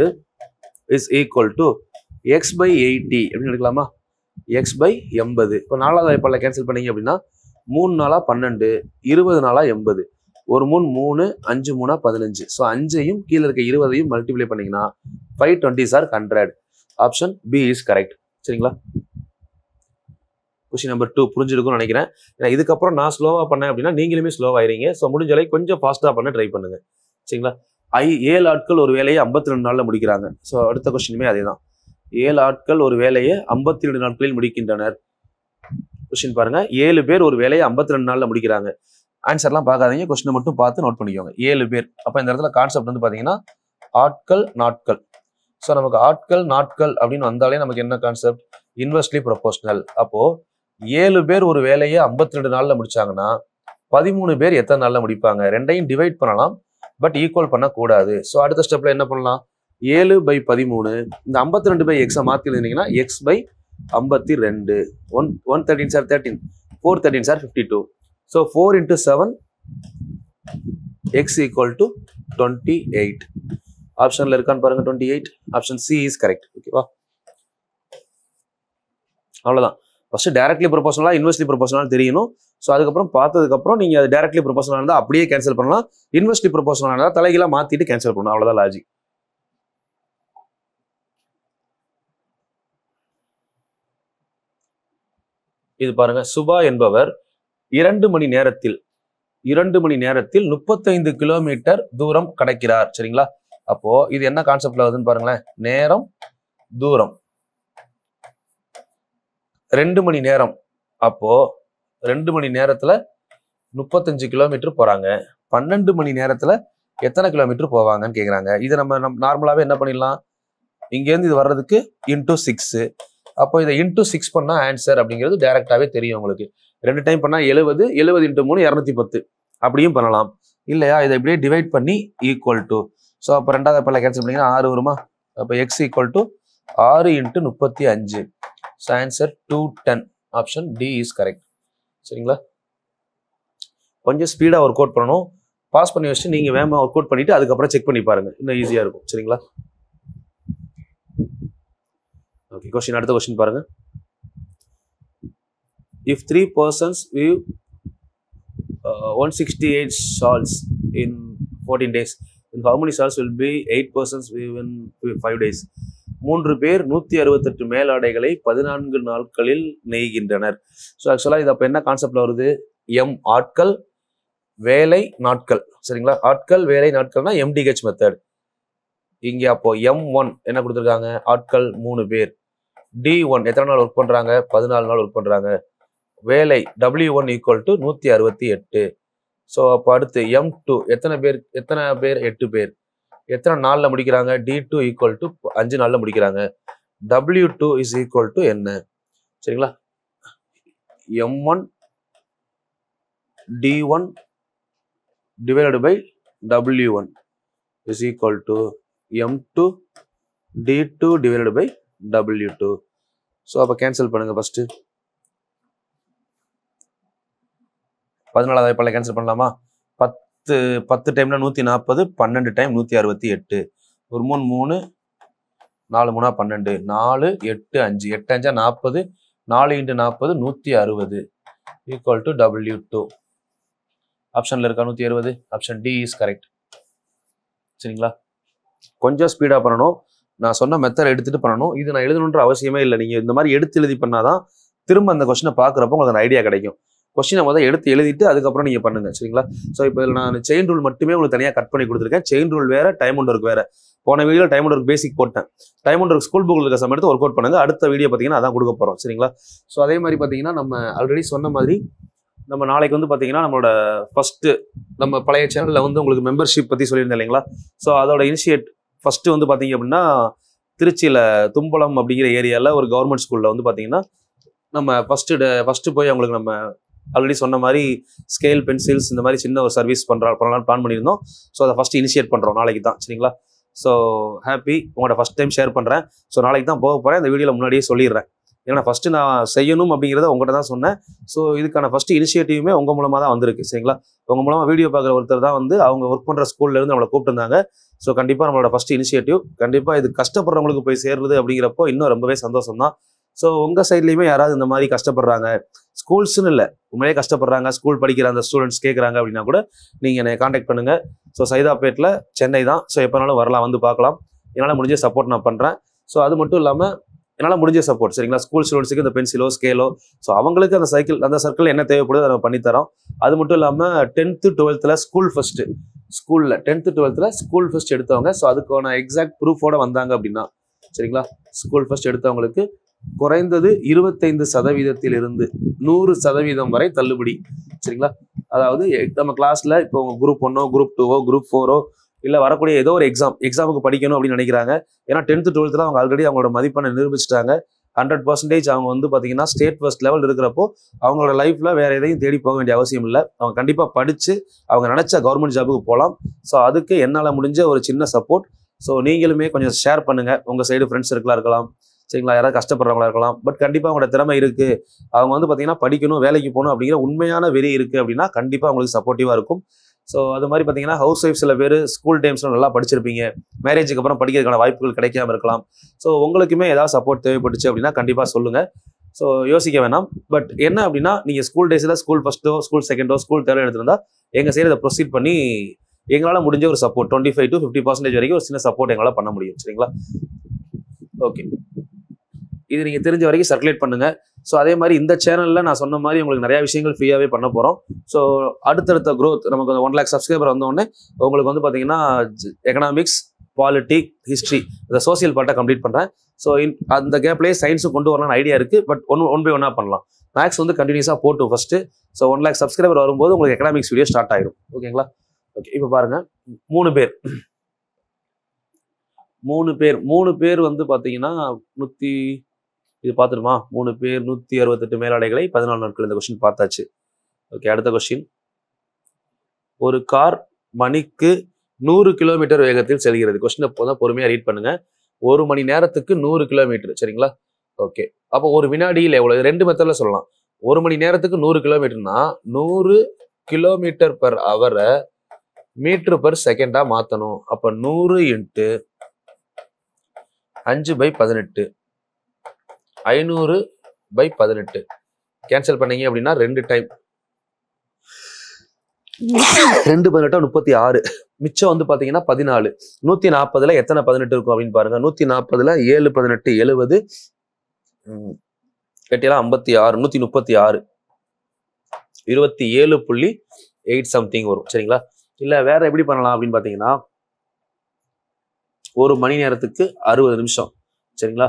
[SPEAKER 2] is equal to x/80 அப்படின்னு எடுக்கலாமா? x/80. இப்போ 4வது வாய்ப்பால கேன்சல் பண்ணீங்க அப்படின்னா 3 நாளா 12, 20 நாளா 80. ஒரு 3, 5 3 15. ஸோ 5ஐயும் கீழே இருக்க 20ஐயும் மல்டிப்ளை பண்ணீங்கன்னா 520s are 100. Option B is correct. சரிங்களா? கொஸ்டின் நம்பர் 2 புரிஞ்சிருக்கும்னு நினைக்கிறேன். ஏன்னா இதுக்கப்புறம் நான் ஸ்லோவா பண்ணேன் அப்படின்னா நீங்களுமே ஸ்லோவாயிருங்க. ஸோ முடிஞ்ச அளவுக்கு கொஞ்சம் ஃபாஸ்டா பண்ண ட்ரை பண்ணுங்க. சரிங்களா? 7 ஆட்கள் ஒரு வேலையை 52 நாள்ல முடிக்கிறாங்க. ஸோ அடுத்த கொஸ்டினுமே அதே தான். 7 ஆட்கள் ஒரு வேலையை 52 நாட்களில் முடிக்கின்றனர். கொஸ்டின் பாருங்க. 7 பேர் ஒரு வேலையை 52 நாள்ல முடிக்கிறாங்க. ஆன்சர்லாம் பார்க்காதீங்க, கொஸ்டினை மட்டும் பார்த்து நோட் பண்ணிக்கோங்க. 7 பேர். அப்போ இந்த இடத்துல கான்செப்ட் வந்து பார்த்தீங்கன்னா ஆட்கள் நாட்கள். ஸோ நமக்கு ஆட்கள் நாட்கள் அப்படின்னு வந்தாலே நமக்கு என்ன கான்செப்ட்? Inversely proportional. அப்போ 7 பேர் ஒரு வேலையை 52 நாள்ல முடிச்சாங்கன்னா 13 பேர் எத்தனை நாள்ல முடிப்பாங்க? ரெண்டையும் டிவைட் பண்ணலாம், பட் ஈக்குவல் பண்ணக்கூடாது. ஸோ அடுத்த ஸ்டெப்ல என்ன பண்ணலாம்? 7/13. இந்த 52/x மாத்தி எழுதினீங்கன்னா x/52. 113 sir 13, 413 sir 52. So 4 × 7 x equal to 28. ஆப்ஷன்ல இருக்கான்னு பாருங்க. 28. Option C is correct. ஓகேவா? அவ்வளவுதான். ஃபர்ஸ்ட் டைரக்ட்லி ப்ரொபோர்ஷனலா இன்வெர்ஸ்லி ப்ரொபோர்ஷனல் தெரியணும். ஸோ அதுக்கப்புறம் பார்த்ததுக்கப்புறம் நீங்க அது டைரக்ட்லி ப்ரொபோர்ஷனல் இருந்தால் அப்படியே கேன்சல் பண்ணலாம். இன்வெர்ஸ்லி ப்ரொபோர்ஷனல் இருந்தால் தலைகீழா மாத்திட்டு கேன்சல் பண்ணணும். அவ்வளவுதான் லாஜிக். இது பாருங்க. சுபா என்பவர் 2 மணி நேரத்தில் 35 கிலோமீட்டர் தூரம் கடக்கிறார். சரிங்களா? அப்போ இது என்ன கான்செப்ட்ல வருதுன்னு பாருங்களேன். நேரம், தூரம். 2 மணி நேரம். அப்போ 2 மணி நேரத்துல 35 கிலோமீட்டர் போறாங்க. 12 மணி நேரத்துல எத்தனை கிலோமீட்டர் போவாங்கன்னு கேக்குறாங்க. இதை நம்ம நார்மலாவே என்ன பண்ணிடலாம்? இங்க இருந்து இது வர்றதுக்கு × 6. அப்போ இதை × 6 பண்ணா ஆன்சர் அப்படிங்கிறது டைரக்டாவே தெரியும் உங்களுக்கு. 2 டைம் பண்ணா 70, 70 × 3 210 அப்படியும் பண்ணலாம். இல்லையா? இதை இப்படியே டிவைட் பண்ணி ஈக்குவல் டு. ஸோ அப்போ 2வது வாய்ப்பால கேன்சல் பண்ணீங்கன்னா 6 வருமா? அப்போ x equal to 6 × 35. So answer 210. Option D is correct. சரிங்களா? கொஞ்சம் ஸ்பீடா ஒர்க் அவுட் பண்ணணும். பாஸ் பண்ணி வச்சுட்டு நீங்க வேகமா ஒர்க் அவுட் பண்ணிட்டு அதுக்கப்புறம் செக் பண்ணி பாருங்க. இன்னும் ஈஸியா இருக்கும். சரிங்களா? ஓகே, அடுத்த கொஸ்டின் பாருங்க. If 3 persons weave 168 shawls in 14 days, then how many shawls will be 8 persons weave in 5 days? 3 பேர் 168 மேலாடைகளை 14 நாட்களில் நெய்கின்றனர். ஸோ ஆக்சுவலாக இது அப்போ என்ன கான்செப்ட்ல வருது? எம் ஆட்கள் வேலை நாட்கள். சரிங்களா? ஆட்கள் வேலை நாட்கள்னா MDH மெத்தட். இங்கே அப்போ M1 என்ன கொடுத்துருக்காங்க? ஆட்கள் 3 பேர். D1 எத்தனை நாள் ஒர்க் பண்றாங்க? 14 நாள் ஒர்க் பண்றாங்க. வேலை W1 ஈக்குவல் டு 168. ஸோ அப்போ அடுத்து M2 எத்தனை பேர்? 8 பேர். எத்தனை நாளில் முடிக்கிறாங்க? D2 ஈக்குவல் டு 5 நாளில் முடிக்கிறாங்க. W2 இஸ் ஈக்குவல் டு என்ன? சரிங்களா? M1 D1 divided by W1 is equal to M2 D2 divided by W2. So அப்போ கேன்சல் பண்ணுங்க. ஃபர்ஸ்ட் 14வது வாய்ப்பால் கேன்சல் பண்ணலாமா? 10 டைம்ல 140, 12 டைம் 168. ஒரு 3 3 4 3 12 4 8 5 8 5 40, 4 × 40 160 ஈக்குவல் டு W2. ஆப்ஷன்ல இருக்கா 160? Option D is correct. சரிங்களா? கொஞ்சம் ஸ்பீடா பண்ணணும். நான் சொன்ன மெத்தட் எடுத்துட்டு பண்ணணும். இது நான் எழுதணுன்ற அவசியமே இல்லை. நீங்க இந்த மாதிரி எடுத்து எழுதி பண்ணாதான் திரும்ப அந்த கொஸ்டினை பார்க்குறப்போ உங்களுக்கு அந்த ஐடியா கிடைக்கும். கொஸ்டினை முதல் எடுத்து எழுதிட்டு அதுக்கப்புறம் நீங்க பண்ணுங்க. சரிங்களா? ஸோ இப்போ நான் செயின் ரூல் மட்டுமே உங்களுக்கு தனியாக கட் பண்ணி கொடுத்துருக்கேன். செயின் ரூல் வேற, டைம் அண்ட் ஒர்க் வேற. போன வீடியோ டைம் அண்ட் ஒர்க் பேசிக் போட்டேன். டைம் அண்ட் ஒர்க் ஸ்கூல் புக்கில் இருக்க சமயம் எடுத்து ஒர்க் அவுட் பண்ணுங்க. அடுத்த வீடியோ பார்த்தீங்கன்னா அதான் கொடுக்க போறோம். சரிங்களா? ஸோ அதே மாதிரி பார்த்தீங்கன்னா நம்ம ஆல்ரெடி சொன்ன மாதிரி நம்ம நாளைக்கு வந்து பார்த்தீங்கன்னா நம்மளோட ஃபர்ஸ்ட் நம்ம பழைய சேனலில் வந்து உங்களுக்கு மெம்பர்ஷிப் பற்றி சொல்லியிருந்தேன் இல்லைங்களா? ஸோ அதோட இனிஷியேட் ஃபர்ஸ்ட் வந்து பார்த்தீங்க அப்படின்னா திருச்சியில் தும்பலம் அப்படிங்கிற ஏரியாவில் ஒரு கவர்மெண்ட் ஸ்கூலில் வந்து பார்த்தீங்கன்னா நம்ம ஃபர்ஸ்ட் போய் அவங்களுக்கு நம்ம ஆல்ரெடி சொன்ன மாதிரி ஸ்கேல் பென்சில்ஸ் இந்த மாதிரி சின்ன ஒரு சர்வீஸ் பண்ணலாம் பிளான் பண்ணியிருந்தோம். ஸோ அதை ஃபர்ஸ்ட் இனிஷியேட் பண்ணுறோம் நாளைக்கு தான். சரிங்களா? ஸோ ஹாப்பி, உங்களோட ஃபர்ஸ்ட் டைம் ஷேர் பண்ணுறேன். ஸோ நாளைக்கு தான் போக போகிறேன். இந்த வீடியோவில் முன்னாடியே சொல்லிடுறேன். ஏன்னா ஃபர்ஸ்ட் நான் செய்யணும் அப்படிங்கிறத உங்கள்கிட்ட தான் சொன்னேன். ஸோ இதுக்கான ஃபர்ஸ்ட் இனிஷியேட்டிவுமே உங்கள் மூலமாக தான் வந்திருக்கு. சரிங்களா? உங்கள் மூலமாக வீடியோ பார்க்குற ஒருத்தர் தான் வந்து அவங்க ஒர்க் பண்ணுற ஸ்கூல்லேருந்து நம்மளை கூப்பிட்டுருந்தாங்க. ஸோ கண்டிப்பாக நம்மளோட ஃபர்ஸ்ட் இனிஷியேட்டிவ் கண்டிப்பாக இது கஷ்டப்படுறவங்களுக்கு போய் சேருது அப்படிங்கிறப்போ இன்னும் ரொம்பவே சந்தோஷம் தான். ஸோ உங்கள் சைட்லேயுமே யாராவது இந்த மாதிரி கஷ்டப்படுறாங்க, ஸ்கூல்ஸ்ன்னு இல்லை உண்மையிலே கஷ்டப்படுறாங்க, ஸ்கூல் படிக்கிற அந்த ஸ்டூடெண்ட்ஸ் கேட்குறாங்க அப்படின்னா கூட நீங்கள் என்னை காண்டாக்ட் பண்ணுங்கள். ஸோ சைதாப்பேட்டில் சென்னை தான். ஸோ எப்போனாலும் வரலாம், வந்து பார்க்கலாம். என்னால் முடிஞ்ச சப்போர்ட் நான் பண்ணுறேன். ஸோ அது மட்டும் இல்லாமல் என்னால் முடிஞ்ச சப்போர்ட். சரிங்களா? ஸ்கூல் ஸ்டூடெண்ட்ஸுக்கு இந்த பென்சிலோ ஸ்கேலோ ஸோ அவங்களுக்கு அந்த சர்க்கிள் என்ன தேவைப்படுதோ அதை நம்ம பண்ணித்தரோம். அது மட்டும் இல்லாமல் 10th 12th ஸ்கூல் ஃபர்ஸ்ட் ஸ்கூலில் 10th 12th ஸ்கூல் ஃபர்ஸ்ட் எடுத்தவங்க ஸோ அதுக்கான எக்ஸாக்ட் ப்ரூஃபோட வந்தாங்க அப்படின்னா சரிங்களா? ஸ்கூல் ஃபர்ஸ்ட் எடுத்தவங்களுக்கு குறைந்தது 25% 100% வரை தள்ளுபடி. சரிங்களா? அதாவது நம்ம கிளாஸ்ல இப்போ குரூப் 1ஓ குரூப் 2ஓ குரூப் 4ஓ இல்லை வரக்கூடிய ஏதோ ஒரு எக்ஸாமுக்கு படிக்கணும் அப்படின்னு நினைக்கிறாங்க. ஏன்னா 10th 12th அவங்க ஆல்ரெடி அவங்களோட மதிப்பெண்ணை நிரூபிச்சிட்டாங்க. 100% அவங்க வந்து பார்த்தீங்கன்னா ஸ்டேட் ஃபர்ஸ்ட் லெவல் இருக்கிறப்போ அவங்களோட லைஃப்ல வேற எதையும் தேடி போக வேண்டிய அவசியம் இல்லை. அவங்க கண்டிப்பாக படிச்சு அவங்க நினைச்ச கவர்மெண்ட் ஜாபுக்கு போகலாம். ஸோ அதுக்கு என்னால் முடிஞ்ச ஒரு சின்ன சப்போர்ட். ஸோ நீங்களுமே கொஞ்சம் ஷேர் பண்ணுங்க. உங்க சைடு ஃப்ரெண்ட்ஸ் இருக்கலாம். சரிங்களா? யாராவது கஷ்டப்படுறவங்களா இருக்கலாம். பட் கண்டிப்பாக அவங்களோட திறமை இருக்கு, அவங்க வந்து பார்த்தீங்கன்னா படிக்கணும், வேலைக்கு போகணும் அப்படிங்கிற உண்மையான வெறி இருக்கு அப்படின்னா கண்டிப்பாக அவங்களுக்கு சப்போர்ட்டிவா இருக்கும். ஸோ அது மாதிரி பார்த்தீங்கன்னா ஹவுஸ் ஒய்ஃப் சில பேர் ஸ்கூல் டைம்ஸ்ல நல்லா படிச்சிருப்பீங்க, மேரேஜுக்கு அப்புறம் படிக்கிறதுக்கான வாய்ப்புகள் கிடைக்காம இருக்கலாம். ஸோ உங்களுக்குமே ஏதாவது சப்போர்ட் தேவைப்பட்டுச்சு அப்படின்னா கண்டிப்பாக சொல்லுங்க. ஸோ யோசிக்க வேணாம். பட் என்ன அப்படின்னா நீங்கள் ஸ்கூல் டேஸில் ஸ்கூல் ஃபர்ஸ்ட்டோ ஸ்கூல் செகண்டோ ஸ்கூல் தேர்டோ எடுத்திருந்தா எங்கள் சைடு அதை ப்ரொசீட் பண்ணி எங்களால் முடிஞ்ச ஒரு சப்போர்ட் 25 to 50% வரைக்கும் ஒரு சின்ன சப்போர்ட் எங்களால் பண்ண முடியும். சரிங்களா? ஓகே, இது நீங்கள் தெரிஞ்ச வரைக்கும் சர்க்குலேட் பண்ணுங்க. ஸோ அதே மாதிரி இந்த சேனலில் நான் சொன்ன மாதிரி உங்களுக்கு நிறைய விஷயங்கள் ஃப்ரீயாகவே பண்ண போகிறோம். ஸோ அடுத்தடுத்த க்ரோத் நமக்கு 1 lakh சப்ஸ்கிரைபர் வந்தோடனே உங்களுக்கு வந்து பார்த்தீங்கன்னா எக்கனாமிக்ஸ், பாலிட்டிக், ஹிஸ்ட்ரி இந்த சோசியல் பார்ட்டை கம்ப்ளீட் பண்ணுறேன். ஸோ அந்த கேப்லேயே சயின்ஸும் கொண்டு வரலாம்னு ஐடியா இருக்குது. பட் ஒன் பை ஒன்னாக பண்ணலாம். மேக்ஸ் வந்து கண்டினியூஸாக போட்டு ஃபர்ஸ்ட்டு. ஸோ 1 lakh சப்ஸ்கிரைபர் வரும்போது உங்களுக்கு எக்கனாமிக்ஸ் வீடியோ ஸ்டார்ட் ஆயிடும். ஓகேங்களா? ஓகே, இப்போ பாருங்க 3 பேர் வந்து பார்த்தீங்கன்னா இது பார்த்துருமா 3 பேர் 168 மேலாடைகளை 14 நாட்கள். இந்த கொஸ்டின் பார்த்தாச்சு. ஓகே, அடுத்த கொஸ்டின். ஒரு கார் மணிக்கு 100 கிலோமீட்டர் வேகத்தில் செல்கிறது. கொஸ்டின் அப்போதான் பொறுமையாக ரீட் பண்ணுங்க. 1 மணி நேரத்துக்கு 100 கிலோமீட்டர். சரிங்களா? ஓகே, அப்போ ஒரு வினாடியில் எவ்வளவு? 2 மெத்தட்ல சொல்லலாம். 1 மணி நேரத்துக்கு 100 கிலோமீட்டர்னா 100 kilometre per hour metre per second மாற்றணும். அப்போ 100 × 5/18 500/18 கேன்சல் பண்ணீங்க அப்படின்னா 2 டைம் 2 18 36, மிச்சம் வந்து பாத்தீங்கன்னா 14. 140ல எத்தனை 18 இருக்கும் அப்படின்னு பாருங்க. 140ல 7 18 70, 56, 136, 27.8 சம்திங் வரும். சரிங்களா? இல்ல வேற எப்படி பண்ணலாம் அப்படின்னு பாத்தீங்கன்னா, ஒரு மணி நேரத்துக்கு 60 நிமிஷம். சரிங்களா?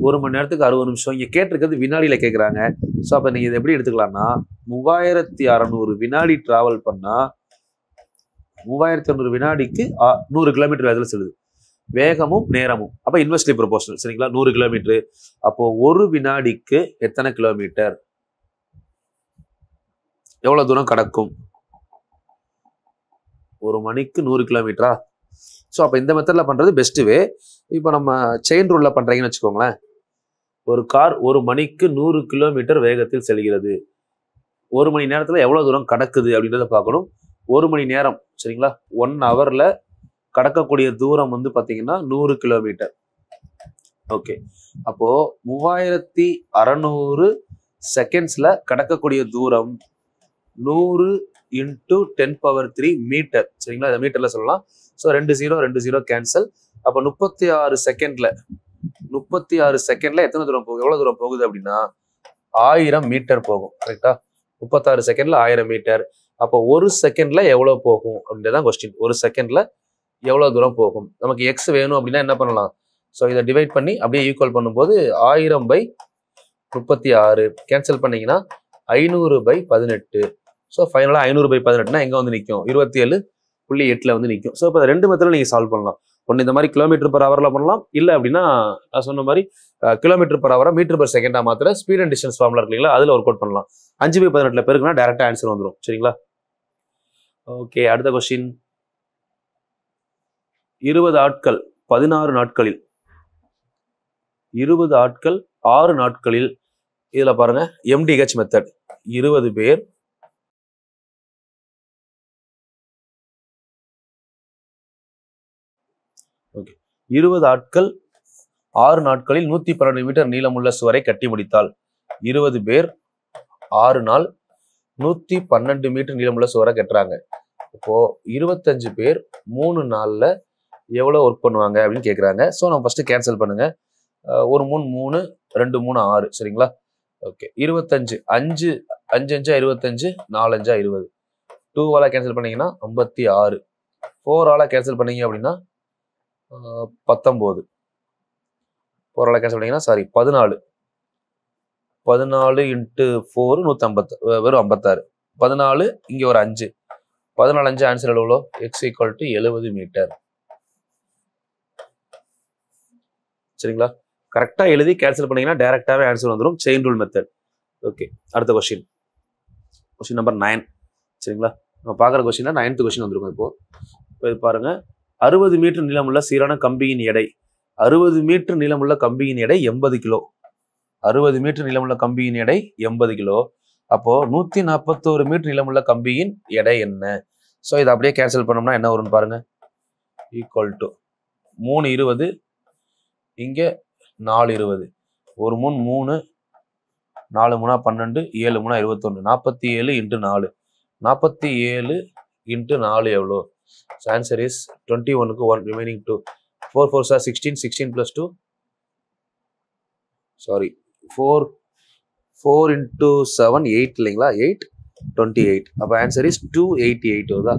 [SPEAKER 2] ஒரு மணி நேரத்துக்கு 60 நிமிஷம். இங்க கேட்டிருக்கிறது வினாடியில கேட்கறாங்க. ஸோ அப்ப நீங்க இதை எப்படி எடுத்துக்கலாம்னா, 3600 வினாடி டிராவல் பண்ணா 3600 வினாடிக்கு 100 கிலோமீட்டர் வேகத்துல செல்லுது. வேகமும் நேரமும் அப்ப இன்வெர்ஸ்லி ப்ரொபோர்ஷனல். சரிங்களா? 100 கிலோமீட்டர். அப்போ ஒரு வினாடிக்கு எத்தனை கிலோமீட்டர், எவ்வளவு தூரம் கடக்கும்? ஒரு மணிக்கு 100 கிலோமீட்டரா? ஸோ அப்போ இந்த மெத்தட்ல பண்றது பெஸ்ட் வே. இப்போ நம்ம செயின் ரூல்ல பண்றீங்கன்னு வச்சுக்கோங்களேன். ஒரு கார் ஒரு மணிக்கு 100 கிலோமீட்டர் வேகத்தில் செல்கிறது. ஒரு மணி நேரத்துல எவ்வளவு தூரம் கடக்குது அப்படின்றத பார்க்கணும். ஒரு மணி நேரம், சரிங்களா, 1 ஹவர்ல கடக்கக்கூடிய தூரம் வந்து பாத்தீங்கன்னா 100 கிலோமீட்டர். ஓகே, அப்போ 3600 செகண்ட்ஸ்ல கடக்கக்கூடிய தூரம் 100 × 10⁻³ மீட்டர். சரிங்களா? இதை மீட்டர்ல சொல்லலாம். So 2 0 2 0 cancel. அப்போ 36 செகண்ட்ல எத்தனை தூரம் போகுது, எவ்வளவு தூரம் போகுது அப்படின்னா 1000 மீட்டர் போகும். கரெக்டா? 36 செகண்ட்ல 1000 மீட்டர். அப்போ ஒரு செகண்ட்ல எவ்வளவு போகும் அப்படின்றதான் கொஸ்டின். ஒரு செகண்ட்ல எவ்வளவு தூரம் போகும்? நமக்கு எக்ஸ் வேணும் அப்படின்னா என்ன பண்ணலாம்? ஸோ இதை டிவைட் பண்ணி அப்படியே ஈக்குவல் பண்ணும்போது 1000/36 கேன்சல் பண்ணீங்கன்னா 500/18. ஸோ ஃபைனலாக 500/18னா எங்கே வந்து நிற்கும்? 27.8ல வந்து நிற்கும். ஸோ இப்போ 2 மெத்தடில் நீங்கள் சால்வ் பண்ணலாம். ஒன்று இந்த மாதிரி கிலோமீட்டர் பர் ஹவரில் பண்ணலாம். இல்லை அப்படின்னா நான் சொன்ன மாதிரி கிலோமீட்டர் பர் ஹவரை மீட்டர் பர் செகண்டாக மாத்திர ஸ்பீட் அண்ட் டிஸ்டன்ஸ் ஃபார்முலா இருக்குங்களா, அதில் ஒர்க் அவுட் பண்ணலாம். 5/18ல பெருக்குனா டேரெக்டாக ஆன்சர் வந்துடும். சரிங்களா? ஓகே, அடுத்த கொஸ்டின். 20 ஆட்கள் 16 நாட்களில் 20 ஆட்கள் 6 நாட்களில், இதுல பாருங்க MDH மெத்தட். 20 பேர் 20 ஆட்கள் 6 நாட்களில் 112 மீட்டர் நீளமுள்ள சுவரை கட்டி முடித்தால் 20 பேர் 6 நாள் 112 மீட்டர் நீளமுள்ள சுவரை கட்டுறாங்க. இப்போ 25 பேர் 3 நாள்ல எவ்வளவு ஒர்க் பண்ணுவாங்க அப்படின்னு கேட்குறாங்க. ஸோ நம்ம ஃபர்ஸ்ட் கேன்சல் பண்ணுங்க. 1 3 3 2 3 6. சரிங்களா? ஓகே, 25 5 5 5 25 4 5 20. 2 கேன்சல் பண்ணீங்கன்னா 56. 4 கேன்சல் பண்ணீங்க அப்படின்னா 19. 4 கேன்சல் பண்ணீங்கன்னா 14. 14 × 4 150, வெறும் 56. 14 இங்க ஒரு 5. 14 5 ஆன்சர் எவ்வளோ? x = 70 metre. சரிங்களா? கரெக்டா எழுதி கேன்சல் பண்ணீங்கன்னா டைரக்டாவே ஆன்சர் வந்துடும். Chain rule method. ஓகே, அடுத்த கொஸ்டின். Question number 9. சரிங்களா? நம்ம பார்க்குற கொஸ்டின் 9th கொஸ்டின் வந்துருக்கும். இப்போ பாருங்க, 60 மீட்டர் நீளமுள்ள சீரான கம்பியின் எடை 60 மீட்டர் நீளமுள்ள கம்பியின் எடை 80 கிலோ. 60 மீட்டர் நீளமுள்ள கம்பியின் எடை 80 கிலோ. அப்போ 141 மீட்டர் நீளமுள்ள கம்பியின் எடை என்ன? ஸோ இதை அப்படியே கேன்சல் பண்ணோம்னா என்ன வரும்னு பாருங்க. ஈக்குவல் டு 3 20, இங்க 4 20, 1 3 3, 4 3 12, 7 3 21, 47 × 4. 47 × 4 எவ்வளோ? ஆன்சர் இஸ் 21க்கு 1 ரிமைனிங் 2. 4 4 சார் 16, 16 + 2, சாரி 4 4 × 7 8 இல்லைங்களா? 8 28. அப்போ ஆன்சர் இஸ் 288 வருதா?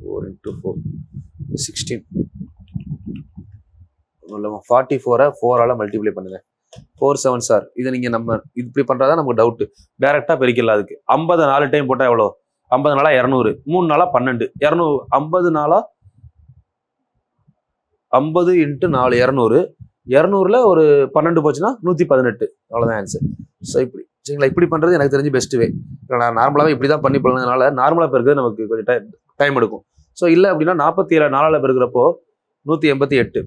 [SPEAKER 2] 4 × 4 16. 44 4 மல்டிப்ளை பண்ணுங்க. 4 7 சார். இதை நீங்க நம்ம இப்படி பண்றதா நமக்கு டவுட். டைரக்டா பெருக்கலாம். அதுக்கு 50 4 டைம் போட்டா எவ்வளோ? 50 நாளா 200, 3 நாளா 12, 200, 50 நாளா 50 × 4 200. 200ல ஒரு 12 போச்சுன்னா 118. அவ்வளவுதான் ஆன்சர். ஸோ இப்படி சரிங்களா? இப்படி பண்றது எனக்கு தெரிஞ்சு பெஸ்ட் வே. நான் நார்மலாவே இப்படிதான் பண்ணி பண்ணதுனால நார்மலா பெருக்கிறது நமக்கு கொஞ்சம் டைம் எடுக்கும். ஸோ இல்லை அப்படின்னா 47 4 பெருக்கிறப்போ 188.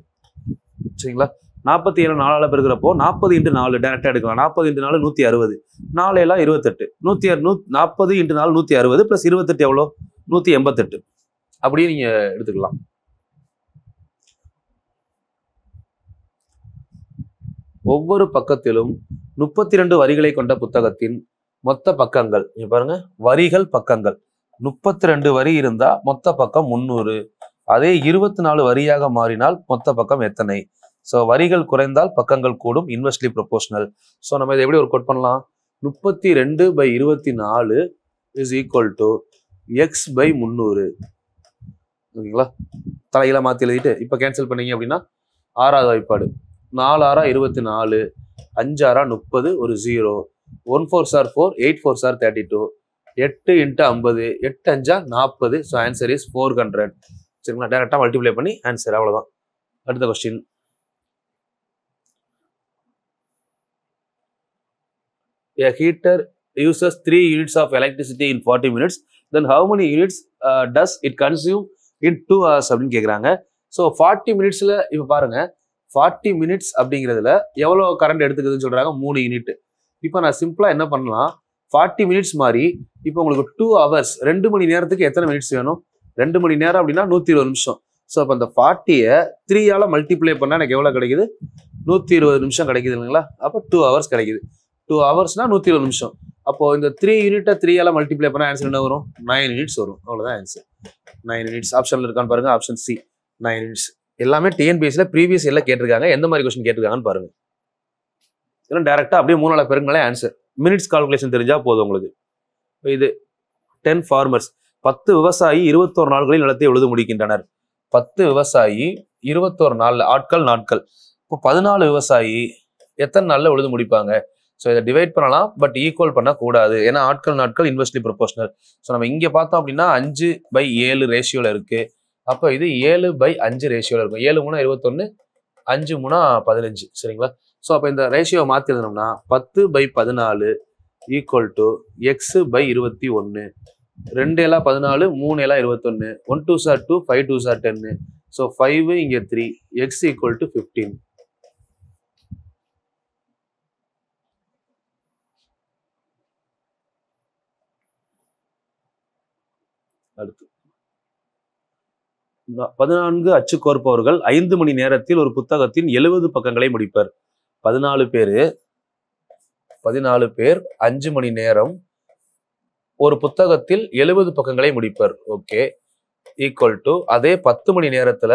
[SPEAKER 2] சரிங்களா? 47 4 பெருக்கிறப்போ 40 × 4 டைரக்டா எடுக்கலாம். 40 × 4 160, 4 எல்லாம் 28. 40 × 4 160 + 28 எவ்வளோ? 188. அப்படியே நீங்க எடுத்துக்கலாம். ஒவ்வொரு பக்கத்திலும் 32 வரிகளை கொண்ட புத்தகத்தின் மொத்த பக்கங்கள். இங்க பாருங்க, வரிகள் பக்கங்கள் 32 வரி இருந்தா மொத்த பக்கம் 300. அதே 24 வரியாக மாறினால் மொத்த பக்கம் எத்தனை? ஸோ வரிகள் குறைந்தால் பக்கங்கள் கூடும், இன்வெர்ஸ்லி ப்ரொபோஷனல். ஸோ நம்ம இதை எப்படி ஒரு கோட் பண்ணலாம்? 32/24 is equal to x by 300. ஓகேங்களா? தலையில மாற்றி எழுதிட்டு இப்போ கேன்சல் பண்ணீங்க அப்படின்னா 6வது வாய்ப்பாடு 4 6 24, 5 6 30, ஒரு 0, 1 4 sir 4, 8 4 sir 32, 8 × 50, 8 5 40. So answer is 400. சரிங்களா? டேரெக்டாக மல்டிப்ளை பண்ணி ஆன்சர், அவ்வளோதான். அடுத்த question. A heater uses 3 units of electricity in 40 minutes. Then how many units does it consume in 2 hours அப்படின்னு கேட்குறாங்க. ஸோ 40 மினிட்ஸில் இப்போ பாருங்க, 40 மினிட்ஸ் அப்படிங்கிறதுல எவ்வளோ கரண்ட் எடுத்துக்குதுன்னு சொல்கிறாங்க? 3 யூனிட். இப்போ நான் சிம்பிளாக என்ன பண்ணலாம், 40 மினிட்ஸ் மாதிரி இப்போ உங்களுக்கு 2 ஹவர்ஸ், 2 மணி நேரத்துக்கு எத்தனை மினிட்ஸ் வேணும்? 2 மணி நேரம் அப்படின்னா 120 நிமிஷம். ஸோ அப்போ அந்த 40யை 3ஆல் மல்டிப்ளை பண்ணால் எனக்கு எவ்வளோ கிடைக்குது? 120 நிமிஷம் கிடைக்குது இல்லைங்களா? அப்போ 2 ஹவர்ஸ் கிடைக்குது. 2 ஹவர்ஸ்னா 120 நிமிஷம். அப்போ இந்த 3 யூனிட்டை 3ஆல் மல்டிப்ளை பண்ணால் ஆன்சர் என்ன வரும்? 9 யூனிட்ஸ் வரும். அவ்வளோதான் ஆன்சர். 9 யூனிட்ஸ். ஆப்ஷனில் இருக்கான்னு பாருங்க, ஆப்ஷன் சி 9 யூனிட்ஸ். எல்லாமே டிஎன்பிஎஸ்சியில் ப்ரீவியஸ் எல்லாம் கேட்டிருக்காங்க. எந்த மாதிரி கொஸ்டின் கேட்டிருக்காங்கன்னு பாருங்க. இதெல்லாம் டேரெக்டாக அப்படியே 3 நாள் பெருங்கனாலே ஆன்சர். மினிட்ஸ் கால்குலேஷன் தெரிஞ்சால் போதும் உங்களுக்கு. இது 10 ஃபார்மர்ஸ், 10 விவசாயி 21 நாட்களில் நிலத்தை உழுது முடிக்கின்றனர். 10 விவசாயி 21 நாள், ஆட்கள் நாட்கள். இப்போ 14 விவசாயி எத்தனை நாளில் உழுது முடிப்பாங்க? ஸோ இதை டிவைட் பண்ணலாம், பட் ஈக்குவல் பண்ணக்கூடாது. ஏன்னா ஆட்கள் நாட்கள் இன்வெர்ஸ்லி ப்ரொபோஷனல். ஸோ நம்ம இங்கே பார்த்தோம் அப்படின்னா 5/7 ரேஷியோவில் இருக்குது. அப்போ இது 7/5 ரேஷியோவில் இருக்கும். 7 3 21, 5 3 15. சரிங்களா? ஸோ அப்போ இந்த ரேஷியோவை மாற்றி எழுதணும்னா 10/14 equal to x/21. 2 7 14, 3 7 21, 1 2 sir 2, 5 2 sir 10. So 5 இங்கே 3, x ஈக்குவல் டு 15. அடுத்து 14 அச்சு கோர்ப்பவர்கள் 5 மணி நேரத்தில் ஒரு புத்தகத்தின் 70 பக்கங்களை முடிப்பர். 14 பேர் 5 மணி நேரம் ஒரு புத்தகத்தில் 70 பக்கங்களை முடிப்பர். ஓகே, ஈக்குவல் டு அதே 10 மணி நேரத்துல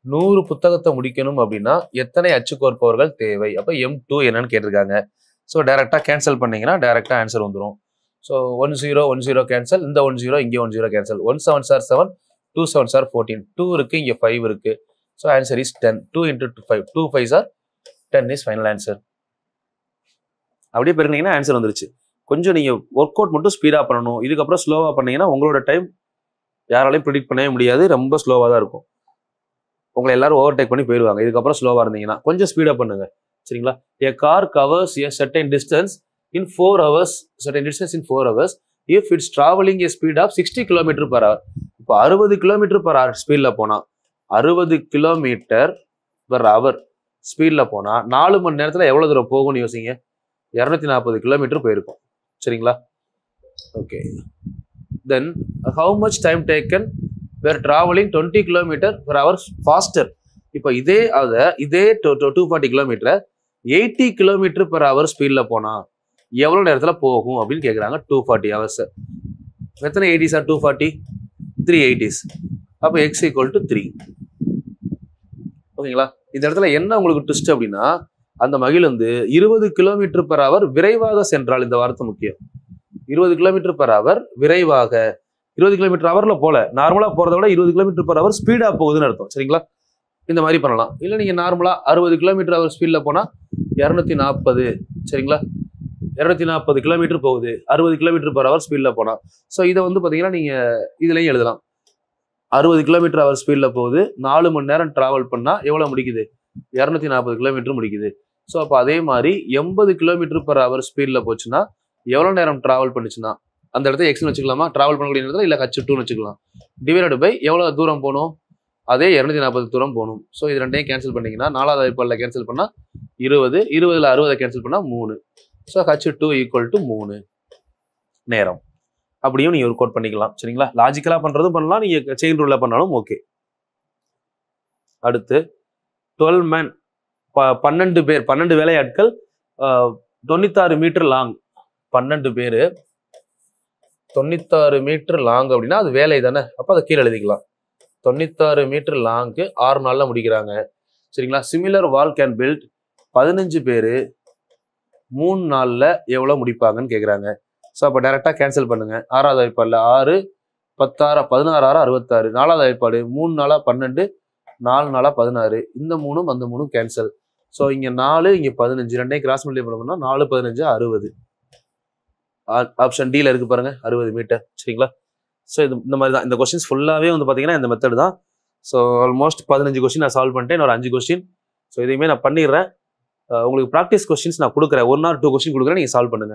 [SPEAKER 2] 100 புத்தகத்தை முடிக்கணும் அப்படின்னா எத்தனை அச்சு கோர்ப்பவர்கள் தேவை? அப்ப M2 என்னன்னு கேட்டிருக்காங்க. ஸோ டைரக்டா கேன்சல் பண்ணீங்கன்னா டைரக்டா ஆன்சர் வந்துடும். ஸோ 1 0 1 0 கேன்சல், இந்த 1 0 இங்கே 1 0 கேன்சல். 1 7 சார் 7, 2 7 சார் 14, 2 இருக்கு, இங்கே 5 இருக்கு. So answer is 10. 2 × 5, 2 5 sir 10 is final answer. அப்படியே பெருக்கினீங்கன்னா ஆன்சர் வந்துருச்சு. கொஞ்சம் நீங்க ஒர்க் அவுட் மட்டும் ஸ்பீடா பண்ணணும். இதுக்கப்புறம் ஸ்லோவா பண்ணீங்கன்னா உங்களோட டைம் யாராலையும் ப்ரிடிக்ட் பண்ணவே முடியாது, ரொம்ப ஸ்லோவா தான் இருக்கும். உங்களை எல்லாரும் ஓவர்டேக் பண்ணி போயிடுவாங்க. இதுக்கப்புறம் ஸ்லோவா இருந்தீங்கன்னா கொஞ்சம் ஸ்பீடா பண்ணுங்க. சரிங்களா? A car covers a certain distance in 4 hours, if it's traveling a speed of 60 km/h. இப்போ 60 km/h ஸ்பீட்ல போனா 60 km/h ஸ்பீட்ல போனா 4 மணி நேரத்துல எவ்வளவு தூரம் போகும்னு யோசிங்க. 240 km போயிருக்கும். சரிங்களா? Okay, then how much time taken were traveling 20 km/h faster? இப்போ இதே 240 km 80 km/h ஸ்பீட்ல போனா எவ்வளவு நேரத்துல போகும் அப்படின்னு கேக்குறாங்க. 240 hours. எத்தனை 80s? 240, 3 80s. அப்போ x ஈக்குவல் டு 3. ஓகேங்களா? இந்த இடத்துல என்ன உங்களுக்கு ட்விஸ்ட் அப்படின்னா, அந்த மகிழுந்து 20 km/h விரைவாக சென்றால், இந்த வார்த்தை முக்கியம். 20 km/h விரைவாக, 20 km/h போல, நார்மலா போறதை விட 20 km/h ஸ்பீடா போகுதுன்னு அர்த்தம். சரிங்களா? இந்த மாதிரி பண்ணலாம். இல்லை நீங்க நார்மலா 60 km/h ஸ்பீட்ல போனா 240. சரிங்களா? 240 km போகுது 60 km/h ஸ்பீட்ல போனா. ஸோ இதை வந்து பாத்தீங்கன்னா நீங்க இதுலயும் எழுதலாம். 60 km/h ஸ்பீட்ல போகுது, 4 மணி நேரம் டிராவல் பண்ணா எவ்வளவு முடிக்குது? 240 km முடிக்குது. ஸோ அப்போ அதே மாதிரி 80 km/h ஸ்பீட்ல போச்சுன்னா எவ்வளவு நேரம் டிராவல் பண்ணுச்சுன்னா அந்த இடத்துல எக்ஸ்னு வச்சுக்கலாமா? டிராவல் பண்ணக்கூடிய இடத்துல இல்லை H2 வச்சுக்கலாம். டிவைடட் பை எவ்வளவு தூரம் போகணும்? அதே 240 தூரம் போகணும். ஸோ இது ரெண்டையும் கேன்சல் பண்ணீங்கன்னா 4வது வாய்ப்பாடில் கேன்சல் பண்ணா 20, 20ல் 60 கேன்சல் பண்ணா 3. ஸோ H2 ஈக்குவல் டு 3 நேரம். அப்படியும் நீங்க ஒரு கோட் பண்ணிக்கலாம். சரிங்களா? லாஜிக்கலா பண்றதும் பண்ணலாம், நீங்க செயின் ரூல்ல பண்ணாலும் ஓகே. அடுத்து 12 men 12 பேர் 12 வேலையாட்கள் 96 மீட்டர் லாங். 12 பேர் 96 மீட்டர் லாங் அப்படின்னா அது வேலை தானே, அப்போ அதை கீழே எழுதிக்கலாம். 96 மீட்டர் லாங்கு 6 நாளில் முடிக்கிறாங்க. சரிங்களா? சிமிலர் வால் கேன் பில்ட் 15 பேர் 3 நாளில் எவ்வளோ முடிப்பாங்கன்னு கேட்குறாங்க. ஸோ அப்போ டைரெக்டாக கேன்சல் பண்ணுங்க. 6வது வாய்ப்பாடில் 6 10 16 66 4வது வாய்ப்பாடு 3 நாளா 12 4 நாளா 16 இந்த 3 அந்த 3 கேன்சல். ஸோ இங்கே 4 இங்கே 15 ரெண்டையும் கிராஸ் மல்டிப்ளை பண்ணோம்னா 4 15 60. ஆப்ஷன் டியில் இருக்கு பாருங்க 60 மீட்டர். சரிங்களா? ஸோ இது இந்த மாதிரி தான் இந்த கொஸ்டின்ஸ் ஃபுல்லாகவே வந்து பார்த்தீங்கன்னா இந்த மெத்தட் தான். ஸோ ஆல்மோஸ்ட் 15 கொஸ்டின் நான் சால்வ் பண்ணிட்டேன். ஒரு 5 கொஸ்டின். ஸோ இதையுமே நான் பண்ணிடுறேன். உங்களுக்கு ப்ராக்டிஸ் கொஸ்டின்ஸ் நான் கொடுக்குறேன். 1 or 2 கொஸ்டின் கொடுக்குறேன், நீங்கள் சால்வ் பண்ணுங்க.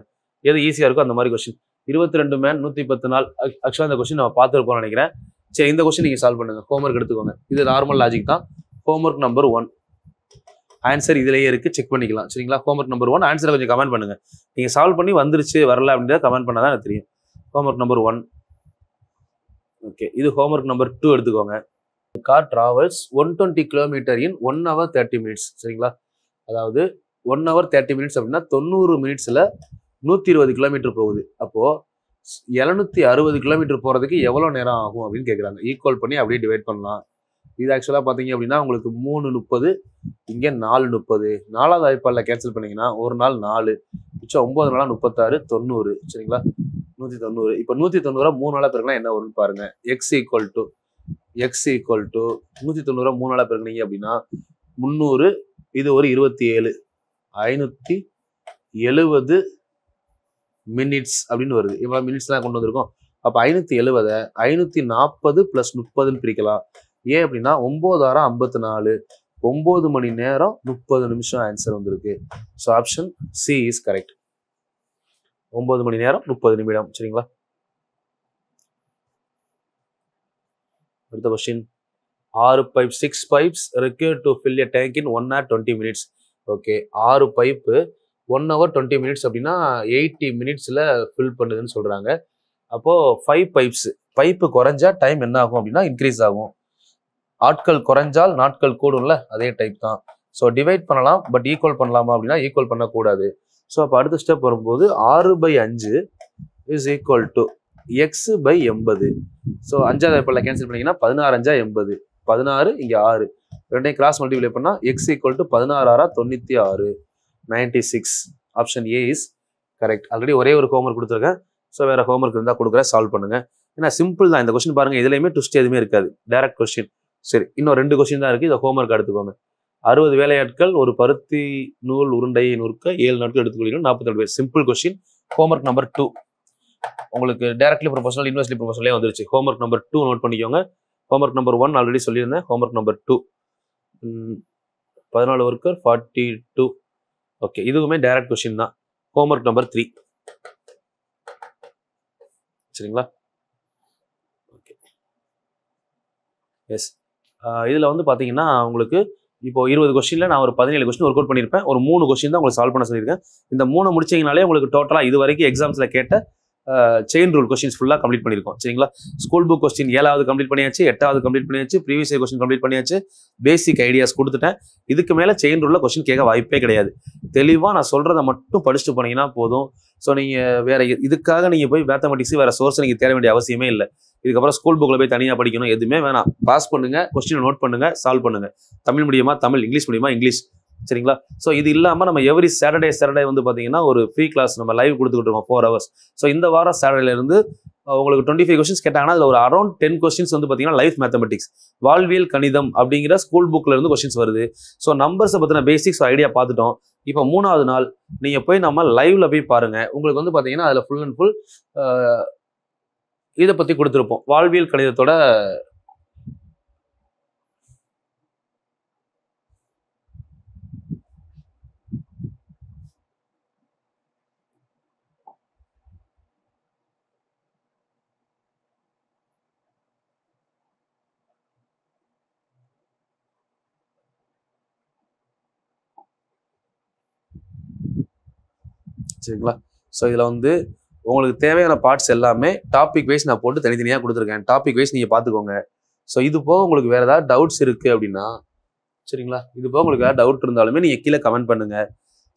[SPEAKER 2] எது ஈஸியாக இருக்கோ அந்த மாதிரி கொஸ்டின். 22 மேன் 110 நாள். ஆக்சுவலாக இந்த கொஸ்டின் நம்ம பார்த்துருப்போம்னு நினைக்கிறேன். சரி, இந்த கொஸ்டின் நீங்கள் சால்வ் பண்ணுங்க. ஹோம்ஒர்க் எடுத்துக்கோங்க. இது நார்மல் லாஜிக் தான். ஹோம்ஒர்க் நம்பர் 1 ஆன்சர் இதுலேயே இருக்குது, செக் பண்ணிக்கலாம். சரிங்களா? ஹோம்ஒர்க் நம்பர் 1 ஆன்சரை கொஞ்சம் கமெண்ட் பண்ணுங்க. நீங்கள் சால்வ் பண்ணி வந்துருச்சு வரல அப்படின்றத கமெண்ட் பண்ணால் தான் எனக்கு தெரியும். Homework number 1. ஓகே, இது ஹோம்ஒர்க் நம்பர் 2 எடுத்துக்கோங்க. Car travels 120 kilometre in 1 hour 30 minutes. சரிங்களா? அதாவது 1 hour 30 minutes அப்படின்னா 90 மினிட்ஸில் 120 கிலோமீட்டர் போகுது. அப்போது 760 கிலோமீட்டர் போகிறதுக்கு எவ்வளோ நேரம் ஆகும் அப்படின்னு கேட்குறாங்க. ஈக்குவல் பண்ணி அப்படியே டிவைட் பண்ணலாம். இது ஆக்சுவலாக பார்த்தீங்க அப்படின்னா உங்களுக்கு 3:30 இங்கே 4:30. 4வது வாய்ப்பாடில் கேன்சல் பண்ணிங்கன்னா ஒரு நாள் 4 மிச்சம் 9 நாளாக 36 90. சரிங்களா? 190. இப்போ 190 3 நாளாக பிறகுனா என்ன வரும்னு பாருங்க. எக்ஸ் ஈக்குவல் டு 190 3 நாளாக பிறகுனீங்க அப்படின்னா 300 இது ஒரு 27 570 மினிட்ஸ் அப்படின்னு வருது. இவ்வளோ மினிட்ஸ்லாம் கொண்டு வந்திருக்கோம். அப்போ 570 540 + 30ன்னு பிரிக்கலாம். ஏன் அப்படின்னா 9 6 54 9 மணி நேரம் 30 நிமிஷம் ஆன்சர் வந்திருக்கு. So option C is correct. 9 மணி நேரம் 30 நிமிடம். சரிங்களா? அடுத்த question. 6 pipes required to fill a tank in 1 hour 20 minutes. Okay, 6 pipe 1 hour 20 minutes அப்படின்னா 80 மினிட்ஸில் ஃபில் பண்ணுதுன்னு சொல்கிறாங்க. அப்போது 5 pipes பைப்பு குறைஞ்சா டைம் என்ன ஆகும் அப்படின்னா இன்க்ரீஸ் ஆகும். ஆட்கள் குறைஞ்சால் நாட்கள் கூடும்ல, அதே டைப் தான். ஸோ டிவைட் பண்ணலாம், பட் ஈக்குவல் பண்ணலாமா அப்படின்னா ஈக்குவல் பண்ணக்கூடாது. ஸோ அப்போ அடுத்த ஸ்டெப் வரும்போது 6/5 is equal to x/80. So 5வது வாய்ப்பாடில் கேன்சல் பண்ணிங்கன்னா 16 5 80 16 இங்கே 6 ரெண்டையும் கிராஸ் மல்டிப்ளை பண்ணால் x equal to 16 6 96 96. Option A is correct. Already ஒரே ஒரு ஹோம்ஒர்க் கொடுத்துருக்கேன். ஸோ வேறு ஹோம்ஒர்க் இருந்தால் கொடுக்குறேன், சால்வ் பண்ணுங்கள். ஏன்னா சிம்பிள் தான் இந்த கொஸ்டின். பாருங்கள், இதுலையுமே ட்விஸ்ட் எதுவுமே இருக்காது, டேரக்ட் கொஸ்டின். சரி, இன்னும் 2 கொஸ்டின் தான் இருக்குது. இதை ஹோம்ஒர்க் எடுத்துக்கோங்க. 60 வேலையாட்கள் ஒரு பருத்தி நூல் உருண்டையை நூற்க 7 நாட்கள் எடுத்துக்கொள்கிறோம் 42 பேர். Simple question. ஹோம்ஒர்க் நம்பர் 2 உங்களுக்கு டைரக்ட்லி ப்ரொபோஷனல் யூனிவர்சிட்டி ப்ரொபோஷனலே வந்துருச்சு. ஹோம்ஒர்க் நம்பர் 2 நோட் பண்ணிக்கோங்க. ஹோம்ஒர்க் நம்பர் 1 ஆல்ரெடி சொல்லியிருந்தேன். Homework number 2 14 worker 42. ஓகே, இதுவுமே டைரக்ட் கொஸ்டின் தான். Homework number 3. சரிங்களா? Okay, yes. இதில் வந்து பார்த்தீங்கன்னா உங்களுக்கு இப்போ 20 கொஸ்டினில் நான் ஒரு 17 கொஸ்டின் ஒர்க் அவுட் பண்ணியிருப்பேன். ஒரு 3 கொஸ்டின் தான் உங்களுக்கு சால்வ் பண்ண சொல்லியிருக்கேன். இந்த 3 முடிச்சிங்கனாலே உங்களுக்கு டோட்டலாக இது வரைக்கும் எக்ஸாம்ஸில் கேட்ட செயின் ரூல் கொஸ்டின்ஸ் ஃபுல்லாக கம்ப்ளீட் பண்ணியிருக்கோம். சரிங்களா? ஸ்கூல் புக் கொஸ்டின் 7வது கம்ப்ளீட் பண்ணியாச்சு, 8வது கம்ப்ளீட் பண்ணியாச்சு, ப்ரீவியஸ் இயர் கொஸ்டின் கம்ப்ளீட் பண்ணியாச்சு, பேசிக் ஐடியாஸ் கொடுத்துட்டேன். இதுக்கு மேலே செயின் ரூலில் கொஸ்டின் கேட்க வாய்ப்பே கிடையாது. தெளிவாக நான் சொல்கிறத மட்டும் படிச்சுட்டு போனீங்கன்னா போதும். ஸோ நீங்கள் வேறு இதுக்காக நீங்கள் போய் மேத்தமெட்டிக்ஸ் வேறு சோர்ஸ் நீங்கள் தேட வேண்டிய அவசியமே இல்லை. இதுக்கப்புறம் ஸ்கூல் புக்கில் போய் தனியாக படிக்கணும் எதுவுமே வேணாம். பாஸ் பண்ணுங்கள், கொஸ்டினை நோட் பண்ணுங்கள், சால்வ் பண்ணுங்கள். தமிழ் மீடியமா தமிழ், இங்கிலீஷ் மீடியமா இங்கிலீஷ். சரிங்களா? ஸோ இது இல்லாமல் நம்ம எவ்ரி சாட்டர்டே வந்து பார்த்தீங்கன்னா ஒரு ஃப்ரீ கிளாஸ் நம்ம லைவ் கொடுத்துக்கிட்டு இருக்கோம் 4 hours. ஸோ இந்த வாரம் சாட்டர்டேலேருந்து உங்களுக்கு 25 கொஸ்டின்ஸ் கேட்டாங்கன்னா அதில் ஒரு அரௌண்ட் 10 கொஸ்டின்ஸ் வந்து பார்த்தீங்கன்னா லைஃப் மேத்தமெட்டிக்ஸ், வாழ்வியல் கணிதம் அப்படிங்கிற ஸ்கூல் புக்கில் இருந்து கொஸ்டின்ஸ் வருது. ஸோ நம்பர்ஸை பற்றின பேசிக்ஸ் ஐடியா பார்த்துட்டோம். இப்போ 3வது நாள் நீங்கள் போய் நம்ம லைவ்ல போய் பாருங்கள். உங்களுக்கு வந்து பார்த்தீங்கன்னா அதில் ஃபுல் அண்ட் ஃபுல் இதை பற்றி கொடுத்துருப்போம். வாழ்வியல் கணிதத்தோட சரிங்களா? ஸோ இதில் வந்து உங்களுக்கு தேவையான பார்ட்ஸ் எல்லாமே டாபிக் வைஸ் நான் போட்டு தனித்தனியாக கொடுத்துருக்கேன். டாபிக் வைஸ் நீங்கள் பார்த்துக்கோங்க. ஸோ இது போக உங்களுக்கு வேறு ஏதாவது டவுட்ஸ் இருக்குது அப்படின்னா சரிங்களா? இது போக உங்களுக்கு ஏதாவது டவுட் இருந்தாலுமே நீங்கள் கீழே கமெண்ட் பண்ணுங்க.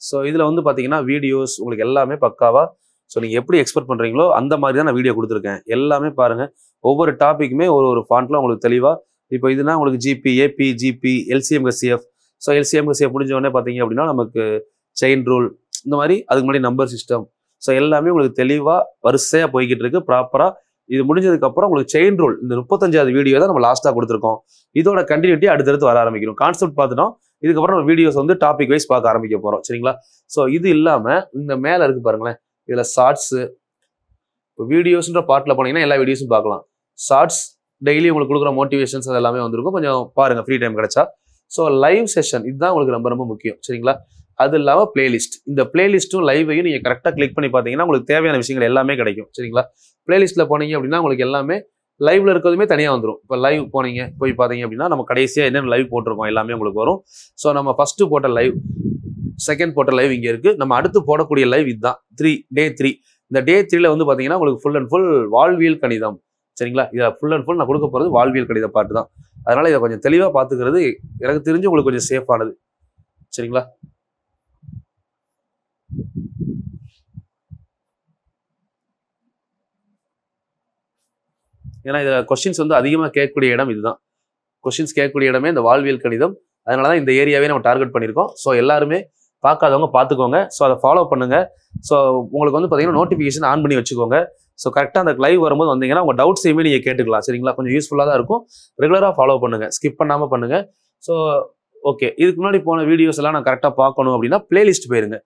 [SPEAKER 2] ஸோ இதில் வந்து பார்த்தீங்கன்னா வீடியோஸ் உங்களுக்கு எல்லாமே பக்காவாக ஸோ நீங்கள் எப்படி எக்ஸ்பெக்ட் பண்ணுறீங்களோ அந்த மாதிரி தான் நான் வீடியோ கொடுத்துருக்கேன். எல்லாமே பாருங்கள், ஒவ்வொரு டாப்பிக்குமே ஒரு ஃபாண்ட்டில் உங்களுக்கு தெளிவாக. இப்போ இதுனா உங்களுக்கு GB, AB, GB, LCM, HCF. So LCM, HCF முடிஞ்ச உடனே பார்த்தீங்க அப்படின்னா நமக்கு செயின் ரூல் இந்த மாதிரி, அதுக்கு முன்னாடி நம்பர் சிஸ்டம். ஸோ எல்லாமே உங்களுக்கு தெளிவாக வரிசையாக போய்கிட்டு இருக்கு ப்ராப்பராக. இது முடிஞ்சதுக்கப்புறம் உங்களுக்கு செயின் ரூல் இந்த 35வது வீடியோ தான் நம்ம லாஸ்ட்டாக கொடுத்துருக்கோம். இதோட கண்டினியூட்டி அடுத்தடுத்து வர ஆரம்பிக்கணும். கான்செப்ட் பார்த்துட்டோம், இதுக்கப்புறம் நம்ம வீடியோஸ் வந்து டாபிக் வைஸ் பார்க்க ஆரம்பிக்க போகிறோம். சரிங்களா? ஸோ இது இல்லாமல் இந்த மேலே இருக்கு பாருங்களேன், இதில் ஷார்ட்ஸு. இப்போ வீடியோஸ்ன்ற பார்ட்டில் போனீங்கன்னா எல்லா வீடியோஸும் பார்க்கலாம். ஷார்ட்ஸ் டெய்லி உங்களுக்கு கொடுக்குற மோட்டிவேஷன்ஸ் அது எல்லாமே வந்திருக்கும். கொஞ்சம் பாருங்கள் ஃப்ரீ டைம் கிடைச்சா. ஸோ லைவ் செஷன் இதுதான் உங்களுக்கு ரொம்ப ரொம்ப முக்கியம். சரிங்களா? அது இல்லாமல் பிளேலிஸ்ட். இந்த பிளேலிஸ்ட்டும் லைவையும் நீங்கள் கரெக்டாக கிளிக் பண்ணி பார்த்தீங்கன்னா உங்களுக்கு தேவையான விஷயங்கள் எல்லாமே கிடைக்கும். சரிங்களா? பிளேலிஸ்ட்டில் போனீங்க அப்படின்னா உங்களுக்கு எல்லாமே லைவ்ல இருக்கிறதுமே தனியாக வந்துடும். இப்போ லைவ் போனீங்க போய் பார்த்தீங்க அப்படின்னா நம்ம கடைசியாக என்னென்ன லைவ் போட்டிருக்கோம் எல்லாமே உங்களுக்கு வரும். ஸோ நம்ம ஃபஸ்ட்டு போட்ட லைவ், செகண்ட் போட்ட லைவ் இங்கே இருக்குது. நம்ம அடுத்து போடக்கூடிய லைவ் இதுதான், டே 3. இந்த டே 3ல வந்து பார்த்தீங்கன்னா உங்களுக்கு ஃபுல் அண்ட் ஃபுல் வாழ்வியல் கணிதம். சரிங்களா? இதை ஃபுல் அண்ட் ஃபுல் நான் கொடுக்க போகிறது வாழ்வியல் கணித பாட்டு தான். அதனால் இதை கொஞ்சம் தெளிவாக பார்த்துக்கிறது எனக்கு தெரிஞ்சு உங்களுக்கு கொஞ்சம் சேஃபானது. சரிங்களா? ஏன்னா இதில் கொஸ்டின்ஸ் வந்து அதிகமாக கேட்கக்கூடிய இடம் இதுதான். கொஸ்டின்ஸ் கேட்கக்கூடிய இடமே இந்த வாழ்வியல் கணிதம். அதனால தான் இந்த ஏரியாவே நம்ம டார்கெட் பண்ணியிருக்கோம். ஸோ எல்லாருமே பார்க்காதவங்க பார்த்துக்கோங்க. ஸோ அதை ஃபாலோ பண்ணுங்க. ஸோ உங்களுக்கு வந்து பார்த்தீங்கன்னா நோட்டிஃபிகேஷன் ஆன் பண்ணி வச்சுக்கோங்க. ஸோ கரெக்டாக அந்த லைவ் வரும்போது வந்தீங்கன்னா உங்கள் டவுட்ஸையுமே நீங்கள் கேட்டுக்கலாம். சரிங்களா? கொஞ்சம் யூஸ்ஃபுல்லாக தான் இருக்கும். ரெகுலராக ஃபாலோ பண்ணுங்க, ஸ்கிப் பண்ணாமல் பண்ணுங்க. ஸோ ஓகே, இதுக்கு முன்னாடி போன வீடியோஸ் எல்லாம் நான் கரெக்டாக பார்க்கணும் அப்படின்னா பிளேலிஸ்ட் போயிருங்க.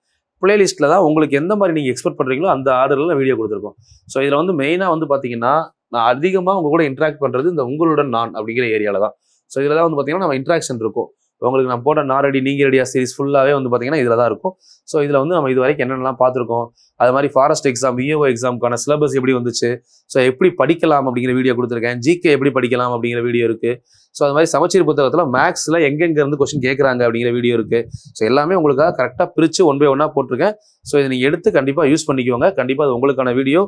[SPEAKER 2] பிளேலிஸ்ட்டில் தான் உங்களுக்கு எந்த மாதிரி நீங்கள் எக்ஸ்பெக்ட் பண்ணுறீங்களோ அந்த ஆர்டரில் நான் வீடியோ கொடுத்துருக்கோம். ஸோ இதில் வந்து மெயினாக வந்து பார்த்தீங்கன்னா நான் அதிகமாக உங்கள் கூட இன்ட்ராக்ட் பண்ணுறது இந்த உங்களுடன் நான் அப்படிங்கிற ஏரியாவில் தான். ஸோ இதில் தான் வந்து பார்த்தீங்கன்னா நம்ம இன்ட்ராக்ஷன் இருக்கும். உங்களுக்கு நான் போட்ட நான் ரெடி நீங்க ரெடியா சீரிஸ் ஃபுல்லாகவே வந்து பார்த்தீங்கன்னா இதில் தான் இருக்கும். ஸோ இதில் வந்து நம்ம இது வரைக்கும் என்னென்னலாம் பார்த்துருக்கோம், அது மாதிரி ஃபாரஸ்ட் எக்ஸாம், விஏஓ எக்ஸாமுக்கான சிலபஸ் எப்படி வந்துச்சு, ஸோ எப்படி படிக்கலாம் அப்படிங்கிற வீடியோ கொடுத்துருக்கேன். ஜிகே எப்படி படிக்கலாம் அப்படிங்கிற வீடியோ இருக்குது. ஸோ அது மாதிரி சமச்சீர் புத்தகத்தில் மேக்ஸில் எங்கெங்கேருந்து கொஸ்டின் கேட்குறாங்க அப்படிங்கிற வீடியோ இருக்குது. ஸோ எல்லாமே உங்களுக்காக கரெக்டாக பிரித்து 1 by 1 போட்டிருக்கேன். ஸோ இதை நீங்கள் எடுத்து கண்டிப்பாக யூஸ் பண்ணிக்கோங்க. கண்டிப்பாக அது உங்களுக்கான வீடியோ,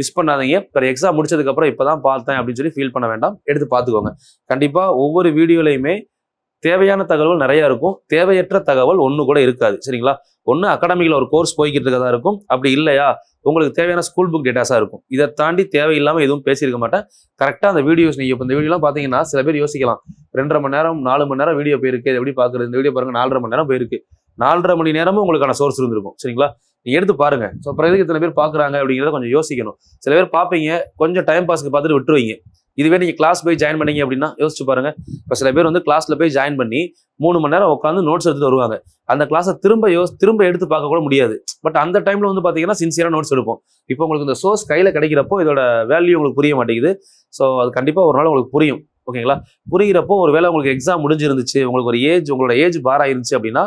[SPEAKER 2] மிஸ் பண்ணாதீங்க. இப்போ எக்ஸாம் முடிச்சதுக்கப்புறம் இப்போ தான் பார்த்தேன் அப்படின்னு சொல்லி ஃபீல் பண்ண வேண்டாம், எடுத்து பார்த்துக்கோங்க. கண்டிப்பாக ஒவ்வொரு வீடியோலையுமே தேவையான தகவல் நிறைய இருக்கும், தேவையற்ற தகவல் ஒன்று கூட இருக்காது. சரிங்களா? ஒன்று அகாடமியில் ஒரு கோர்ஸ் போய்கிட்டு இருக்கதா இருக்கும், அப்படி இல்லையா உங்களுக்கு தேவையான ஸ்கூல் புக் டேட்டாஸாக இருக்கும். இதை தாண்டி தேவையில்லாமல் எதுவும் பேசியிருக்க மாட்டேன். கரெக்டாக அந்த வீடியோஸ் நீங்கள் இப்போ இந்த வீடியோலாம் பார்த்தீங்கன்னா சில பேர் யோசிக்கலாம், 2.5 மணி நேரம் 4 மணி நேரம் வீடியோ போயிருக்கு, எப்படி பார்க்குறது? இந்த வீடியோ பாருங்க 4.5 மணி நேரம் போயிருக்கு. 4.5 மணி நேரமும் உங்களுக்கான சோர்ஸ் இருந்திருக்கும். சரிங்களா? நீங்கள் எடுத்து பாருங்க. ஸோ அப்புறம் எதுக்கு இத்தனை பேர் பார்க்குறாங்க அப்படிங்கிறத கொஞ்சம் யோசிக்கணும். சில பேர் பார்ப்பீங்க, கொஞ்சம் டைம் பாஸ்க்கு பார்த்துட்டு விட்டுருவீங்க. இதுவே நீங்கள் கிளாஸ் போய் ஜாயின் பண்ணீங்க அப்படின்னா யோசிச்சு பாருங்க. இப்போ சில பேர் வந்து கிளாஸில் போய் ஜாயின் பண்ணி 3 மணி நேரம் உட்காந்து நோட்ஸ் எடுத்துட்டு வருவாங்க. அந்த கிளாஸை திரும்ப எடுத்து பார்க்க கூட முடியாது. பட் அந்த டைமில் வந்து பார்த்தீங்கன்னா சின்சியராக நோட்ஸ் எடுப்போம். இப்போ உங்களுக்கு இந்த சோர்ஸ் கையில் கிடைக்கிறப்போ இதோட வேல்யூ உங்களுக்கு புரிய மாட்டேங்குது. ஸோ அது கண்டிப்பாக ஒரு நாள் உங்களுக்கு புரியும். ஓகேங்களா? புரிகிறப்போ ஒரு வேளை உங்களுக்கு எக்ஸாம் முடிஞ்சிருந்துச்சு, உங்களுக்கு ஒரு உங்களோட ஏஜ் பார் ஆயிருந்துச்சு அப்படின்னா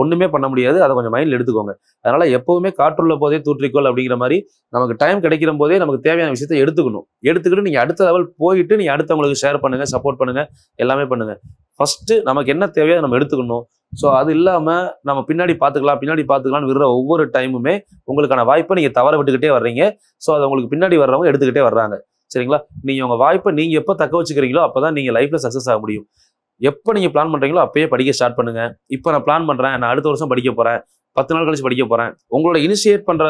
[SPEAKER 2] ஒன்றுமே பண்ண முடியாது. அதை கொஞ்சம் மைண்டில் எடுத்துக்கோங்க. அதனால எப்பவுமே காற்றுள்ள போதே தூற்றிக்கோள் அப்படிங்கிற மாதிரி நமக்கு டைம் கிடைக்கிற போதே நமக்கு தேவையான விஷயத்தை எடுத்துக்கிட்டு நீங்கள் அடுத்த லெவல் போயிட்டு நீங்கள் அடுத்தவங்களுக்கு ஷேர் பண்ணுங்க, சப்போர்ட் பண்ணுங்க, எல்லாமே பண்ணுங்க. ஃபர்ஸ்ட் நமக்கு என்ன தேவையோ நம்ம எடுத்துக்கணும். ஸோ அது இல்லாமல் நம்ம பின்னாடி பார்த்துக்கலாம்னு விடுற ஒவ்வொரு டைமுமே உங்களுக்கான வாய்ப்பை நீங்கள் தவற விட்டுக்கிட்டே வர்றீங்க. ஸோ அதை உங்களுக்கு பின்னாடி வர்றவங்க எடுத்துக்கிட்டே வர்றாங்க. சரிங்களா? நீங்கள் உங்கள் வாய்ப்பை நீங்கள் எப்போ தக்க வச்சுக்கிறீங்களோ அப்போ தான் நீங்கள் லைஃப்பில் சக்ஸஸ் ஆக முடியும். எப்போ நீங்கள் பிளான் பண்ணுறீங்களோ அப்பயே படிக்க ஸ்டார்ட் பண்ணுங்க. இப்போ நான் பிளான் பண்ணுறேன், நான் அடுத்த வருஷம் படிக்க போகிறேன், 10 நாள் கழிச்சு படிக்க போகிறேன். உங்களோட இனிஷியேட் பண்ணுற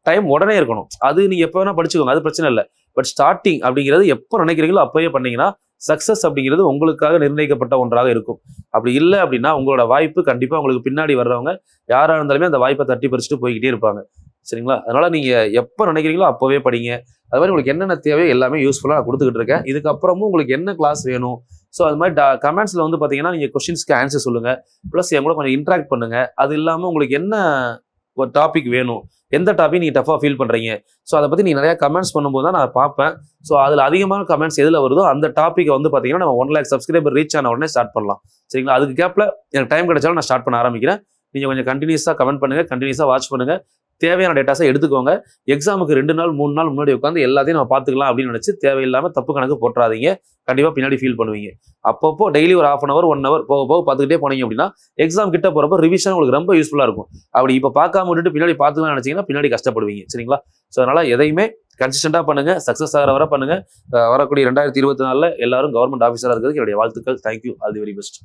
[SPEAKER 2] டைம் உடனே இருக்கணும். அது நீங்கள் எப்போ வேணால் படிச்சுக்கோங்க, அது பிரச்சனை இல்லை. பட் ஸ்டார்டிங் அப்படிங்கிறது எப்போ நினைக்கிறீங்களோ அப்பயே பண்ணீங்கன்னா சக்ஸஸ் அப்படிங்கிறது உங்களுக்காக நிர்ணயிக்கப்பட்ட ஒன்றாக இருக்கும். அப்படி இல்லை அப்படின்னா உங்களோட வாய்ப்பு கண்டிப்பாக உங்களுக்கு பின்னாடி வர்றவங்க யாராக இருந்தாலுமே அந்த வாய்ப்பை தட்டி பறிச்சுட்டு போய்கிட்டே இருப்பாங்க. சரிங்களா? அதனால நீங்கள் எப்போ நினைக்கிறீங்களோ அப்போவே படிங்க. அது மாதிரி உங்களுக்கு என்னென்ன தேவையோ எல்லாமே யூஸ்ஃபுல்லாக நான் கொடுத்துக்கிட்டு இருக்கேன். இதுக்கப்புறமும் உங்களுக்கு என்ன கிளாஸ் வேணும், ஸோ அது மாதிரி கமெண்ட்ஸில் வந்து பார்த்தீங்கன்னா நீங்கள் கொஸ்டின்ஸ்க்கு ஆன்சர் சொல்லுங்கள். ப்ளஸ் என் கூட கொஞ்சம் இன்ட்ராக்ட் பண்ணுங்கள். அது இல்லாமல் உங்களுக்கு என்ன ஒரு டாபிக் வேணும், எந்த டாபிக் நீங்கள் டஃபாக ஃபீல் பண்ணுறீங்க, ஸோ அதை பற்றி நீங்கள் நிறையா கமெண்ட்ஸ் பண்ணும்போது தான் நான் பார்ப்பேன். ஸோ அதில் அதிகமான கமெண்ட்ஸ் எதில் வருதோ அந்த டாப்பிக்கை வந்து பார்த்தீங்கன்னா நம்ம 1 lakh சப்ஸ்கிரைபர் ரீச் ஆன உடனே ஸ்டார்ட் பண்ணலாம். சரிங்களா? அதுக்கு கேப்பில் எனக்கு டைம் கிடைச்சாலும் நான் ஸ்டார்ட் பண்ண ஆரம்பிக்கிறேன். நீங்கள் கொஞ்சம் கண்டினியூஸாக கமெண்ட் பண்ணுங்கள், கண்டினியூஸாக வாட்ச் பண்ணுங்கள், தேவையான டேட்டாஸை எடுத்துக்கோங்க. எக்ஸாமுக்கு 2 நாள் 3 நாள் முன்னாடி உட்காந்து எல்லாத்தையும் நம்ம பார்த்துக்கலாம் அப்படின்னு நினச்சி தேவையில்லாமல் தப்பு கணக்கு போட்டுறாதீங்க. கண்டிப்பாக பின்னாடி ஃபீல் பண்ணுவீங்க. அப்பப்போ டெய்லி ஒரு 1/2 hour 1 hour போக பார்த்துக்கிட்டே போனீங்க அப்படின்னா எக்ஸாம் கிட்ட போகிறப்போ ரிவிஷன் உங்களுக்கு ரொம்ப யூஸ்ஃபுல்லாக இருக்கும். அப்படி இப்போ பார்க்காம விட்டுட்டு பின்னாடி பார்த்துக்கலாம் நினச்சிங்கன்னா பின்னாடி கஷ்டப்படுவீங்க. சரிங்களா? ஸோ அதனால் எதையுமே கன்சிஸ்டண்டாக பண்ணுங்கள், சக்ஸஸ் ஆகிற வரை பண்ணுங்கள். வரக்கூடிய 2024 எல்லாரும் கவர்மெண்ட் ஆஃபீஸராக இருக்கிறதுக்கு என்னுடைய வாழ்த்துக்கள். Thank you, all the very best.